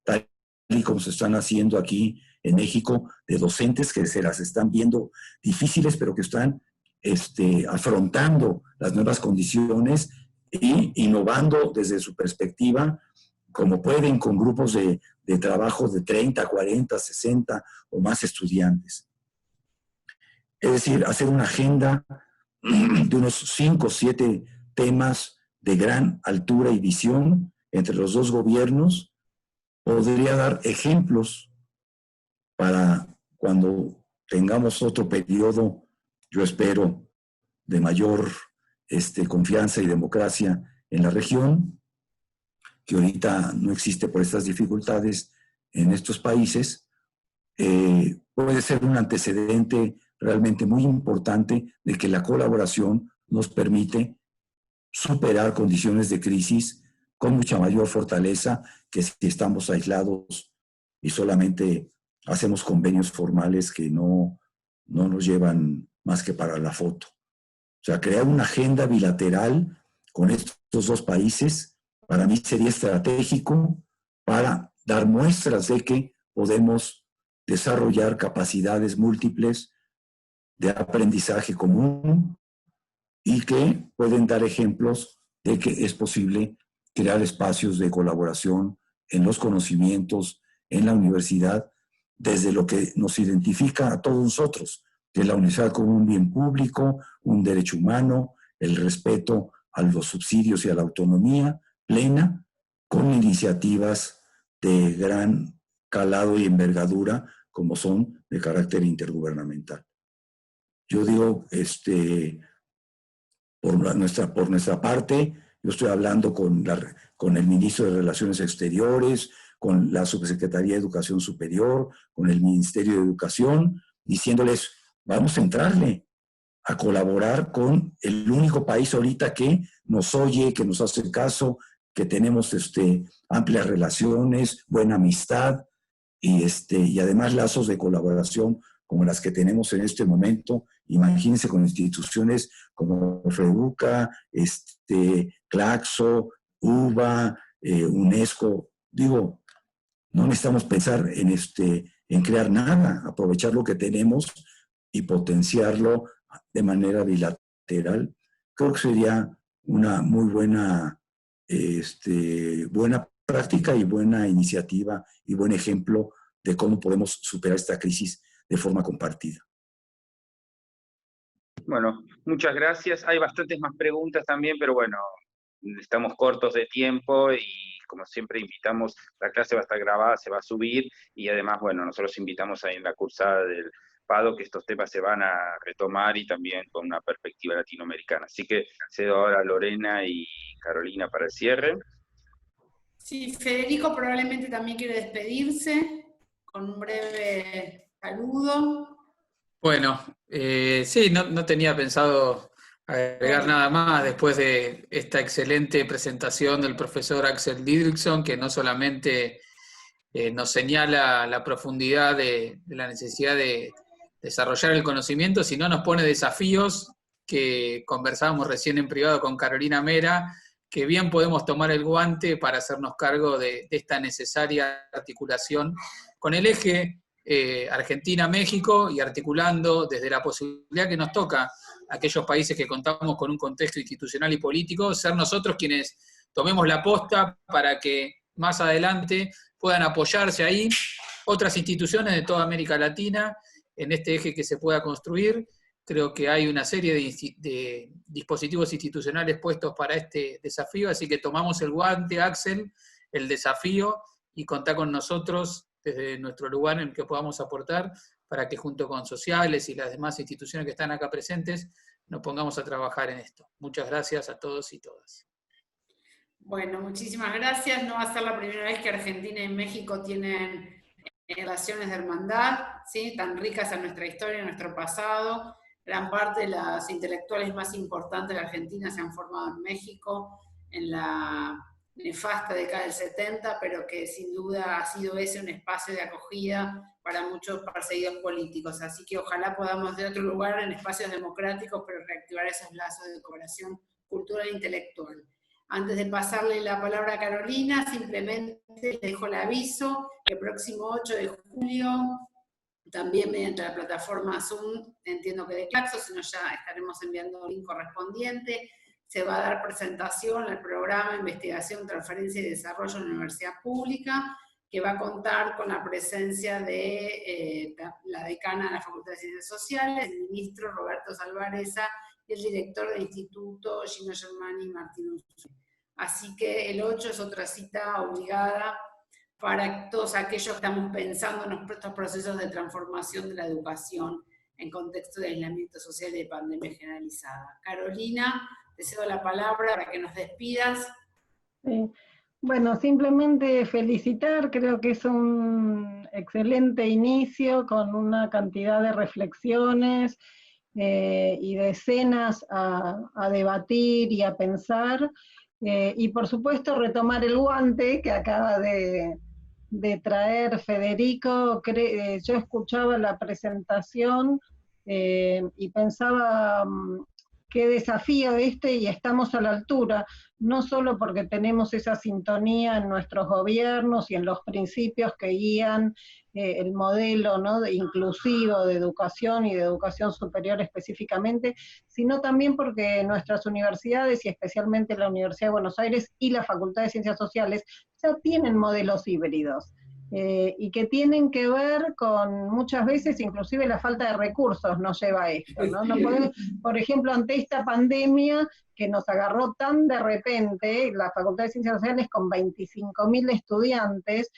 tal y como se están haciendo aquí en México, de docentes que se las están viendo difíciles, pero que están afrontando las nuevas condiciones e innovando desde su perspectiva, como pueden, con grupos de trabajo de 30, 40, 60 o más estudiantes. Es decir, hacer una agenda de unos 5 o 7 temas de gran altura y visión entre los dos gobiernos. Podría dar ejemplos para cuando tengamos otro periodo, yo espero, de mayor confianza y democracia en la región, que ahorita no existe por estas dificultades en estos países. Puede ser un antecedente realmente muy importante de que la colaboración nos permite superar condiciones de crisis con mucha mayor fortaleza que si estamos aislados y solamente hacemos convenios formales que no nos llevan más que para la foto. O sea, crear una agenda bilateral con estos dos países para mí sería estratégico para dar muestras de que podemos desarrollar capacidades múltiples de aprendizaje común y que pueden dar ejemplos de que es posible crear espacios de colaboración en los conocimientos, en la universidad, desde lo que nos identifica a todos nosotros, que es la universidad como un bien público, un derecho humano, el respeto a los subsidios y a la autonomía plena, con iniciativas de gran calado y envergadura, como son de carácter intergubernamental. Yo digo, por nuestra parte, yo estoy hablando con el ministro de Relaciones Exteriores, con la Subsecretaría de Educación Superior, con el Ministerio de Educación, diciéndoles, vamos a entrarle a colaborar con el único país ahorita que nos oye, que nos hace caso, que tenemos amplias relaciones, buena amistad y además lazos de colaboración como las que tenemos en este momento. Imagínense con instituciones como FEDUCA, Claxo, UBA, UNESCO. Digo, no necesitamos pensar en crear nada, aprovechar lo que tenemos y potenciarlo de manera bilateral. Creo que sería una muy buena práctica y buena iniciativa y buen ejemplo de cómo podemos superar esta crisis de forma compartida. Bueno, muchas gracias. Hay bastantes más preguntas también, pero bueno, estamos cortos de tiempo y como siempre invitamos, la clase va a estar grabada, se va a subir y además, bueno, nosotros invitamos ahí en la cursada del PADO que estos temas se van a retomar y también con una perspectiva latinoamericana. Así que cedo ahora a Lorena y Carolina para el cierre. Sí, Federico probablemente también quiere despedirse con un breve saludo. Bueno, sí, no tenía pensado agregar nada más después de esta excelente presentación del profesor Axel Didrikson, que no solamente nos señala la profundidad de la necesidad de desarrollar el conocimiento, sino nos pone desafíos que conversábamos recién en privado con Carolina Mera, que bien podemos tomar el guante para hacernos cargo de esta necesaria articulación con el eje Argentina-México y articulando desde la posibilidad que nos toca a aquellos países que contamos con un contexto institucional y político, ser nosotros quienes tomemos la posta para que más adelante puedan apoyarse ahí otras instituciones de toda América Latina en este eje que se pueda construir. Creo que hay una serie de dispositivos institucionales puestos para este desafío, así que tomamos el guante, Axel, el desafío, y contá con nosotros desde nuestro lugar en el que podamos aportar para que junto con sociales y las demás instituciones que están acá presentes nos pongamos a trabajar en esto. Muchas gracias a todos y todas. Bueno, muchísimas gracias. No va a ser la primera vez que Argentina y México tienen relaciones de hermandad, ¿sí? Tan ricas en nuestra historia, en nuestro pasado. Gran parte de las intelectuales más importantes de Argentina se han formado en México, en la nefasta década del 70, pero que sin duda ha sido ese un espacio de acogida para muchos perseguidos políticos. Así que ojalá podamos de otro lugar, en espacios democráticos, pero reactivar esos lazos de cooperación cultural e intelectual. Antes de pasarle la palabra a Carolina, simplemente les dejo el aviso que el próximo 8 de julio, también mediante la plataforma Zoom, entiendo que de Claxo, si no ya estaremos enviando el link correspondiente, se va a dar presentación al programa Investigación, Transferencia y Desarrollo en la Universidad Pública, que va a contar con la presencia de la decana de la Facultad de Ciencias Sociales, el ministro Roberto Salvareza, y el director del Instituto, Gino Germani y Martín Ursúa. Así que el 8 es otra cita obligada para todos aquellos que estamos pensando en estos procesos de transformación de la educación en contexto de aislamiento social y de pandemia generalizada. Carolina, te cedo la palabra para que nos despidas. Sí. Bueno, simplemente felicitar, creo que es un excelente inicio con una cantidad de reflexiones y de escenas a debatir y a pensar, y por supuesto retomar el guante que acaba de traer Federico. Yo escuchaba la presentación y pensaba qué desafío y estamos a la altura, no solo porque tenemos esa sintonía en nuestros gobiernos y en los principios que guían el modelo, ¿no?, inclusivo de educación y de educación superior específicamente, sino también porque nuestras universidades, y especialmente la Universidad de Buenos Aires y la Facultad de Ciencias Sociales, ya tienen modelos híbridos. Y que tienen que ver con, muchas veces, inclusive la falta de recursos nos lleva a esto, ¿no? No podemos, por ejemplo, ante esta pandemia que nos agarró tan de repente, la Facultad de Ciencias Sociales con 25.000 estudiantes,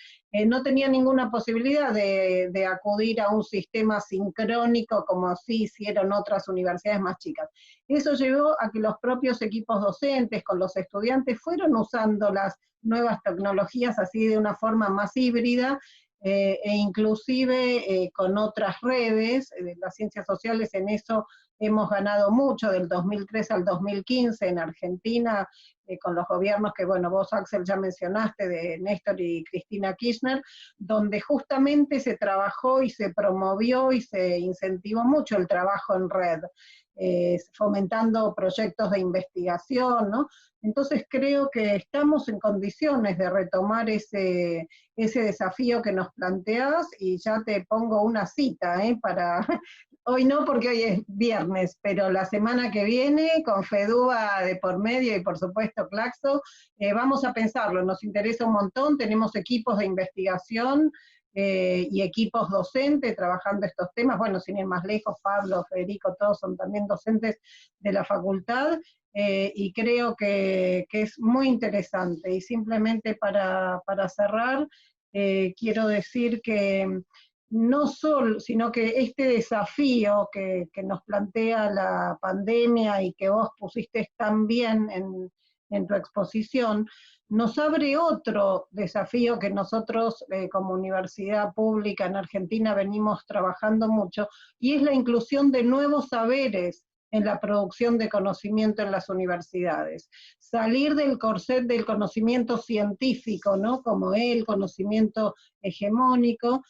no tenía ninguna posibilidad de acudir a un sistema sincrónico como sí hicieron otras universidades más chicas. Eso llevó a que los propios equipos docentes con los estudiantes fueron usando las nuevas tecnologías así de una forma más híbrida, e inclusive con otras redes. Las ciencias sociales en eso hemos ganado mucho, del 2003 al 2015 en Argentina, con los gobiernos que, bueno, vos, Axel, ya mencionaste, de Néstor y Cristina Kirchner, donde justamente se trabajó y se promovió y se incentivó mucho el trabajo en red, fomentando proyectos de investigación, ¿no? Entonces creo que estamos en condiciones de retomar ese desafío que nos planteás, y ya te pongo una cita, para, hoy no porque hoy es viernes, pero la semana que viene, con FEDUBA de por medio y por supuesto Claxo, vamos a pensarlo, nos interesa un montón, tenemos equipos de investigación y equipos docentes trabajando estos temas. Bueno, sin ir más lejos, Pablo, Federico, todos son también docentes de la facultad, y creo que es muy interesante. Y simplemente para cerrar, quiero decir que no solo, sino que este desafío que nos plantea la pandemia y que vos pusiste tan bien en tu exposición, nos abre otro desafío que nosotros como universidad pública en Argentina venimos trabajando mucho, y es la inclusión de nuevos saberes en la producción de conocimiento en las universidades. Salir del corset del conocimiento científico, ¿no?, como el conocimiento hegemónico,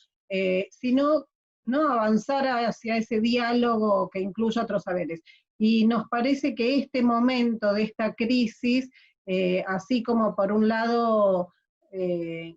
sino no avanzar hacia ese diálogo que incluya otros saberes. Y nos parece que este momento de esta crisis, así como por un lado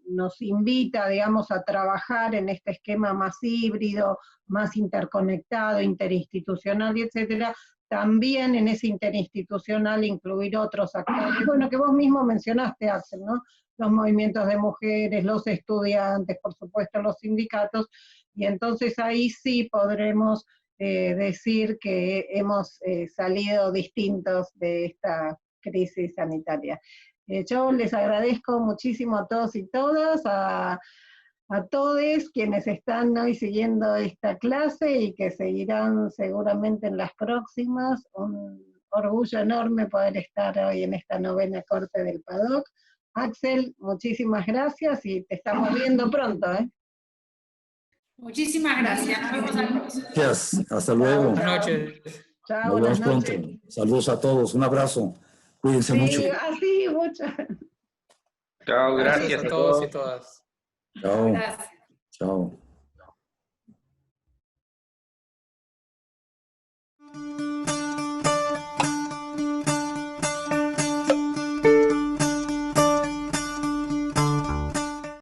nos invita, digamos, a trabajar en este esquema más híbrido, más interconectado, interinstitucional, y etcétera, también en ese interinstitucional incluir otros actores, bueno, que vos mismo mencionaste, Axel, ¿no?, los movimientos de mujeres, los estudiantes, por supuesto los sindicatos, y entonces ahí sí podremos decir que hemos salido distintos de esta crisis sanitaria. Yo les agradezco muchísimo a todos y todas, a todos quienes están hoy siguiendo esta clase y que seguirán seguramente en las próximas. Un orgullo enorme poder estar hoy en esta novena corte del PADOC. Axel, muchísimas gracias y te estamos viendo pronto, ¿eh? Muchísimas gracias. Nos vemos al próximo. Gracias, hasta luego. Buenas noches. Chao, Nos buenas vemos noches. pronto. Saludos a todos, un abrazo. Cuídense mucho. Sí, así, muchas. Chao, Gracias gracias a todos y todas. Chao. Gracias. Chao.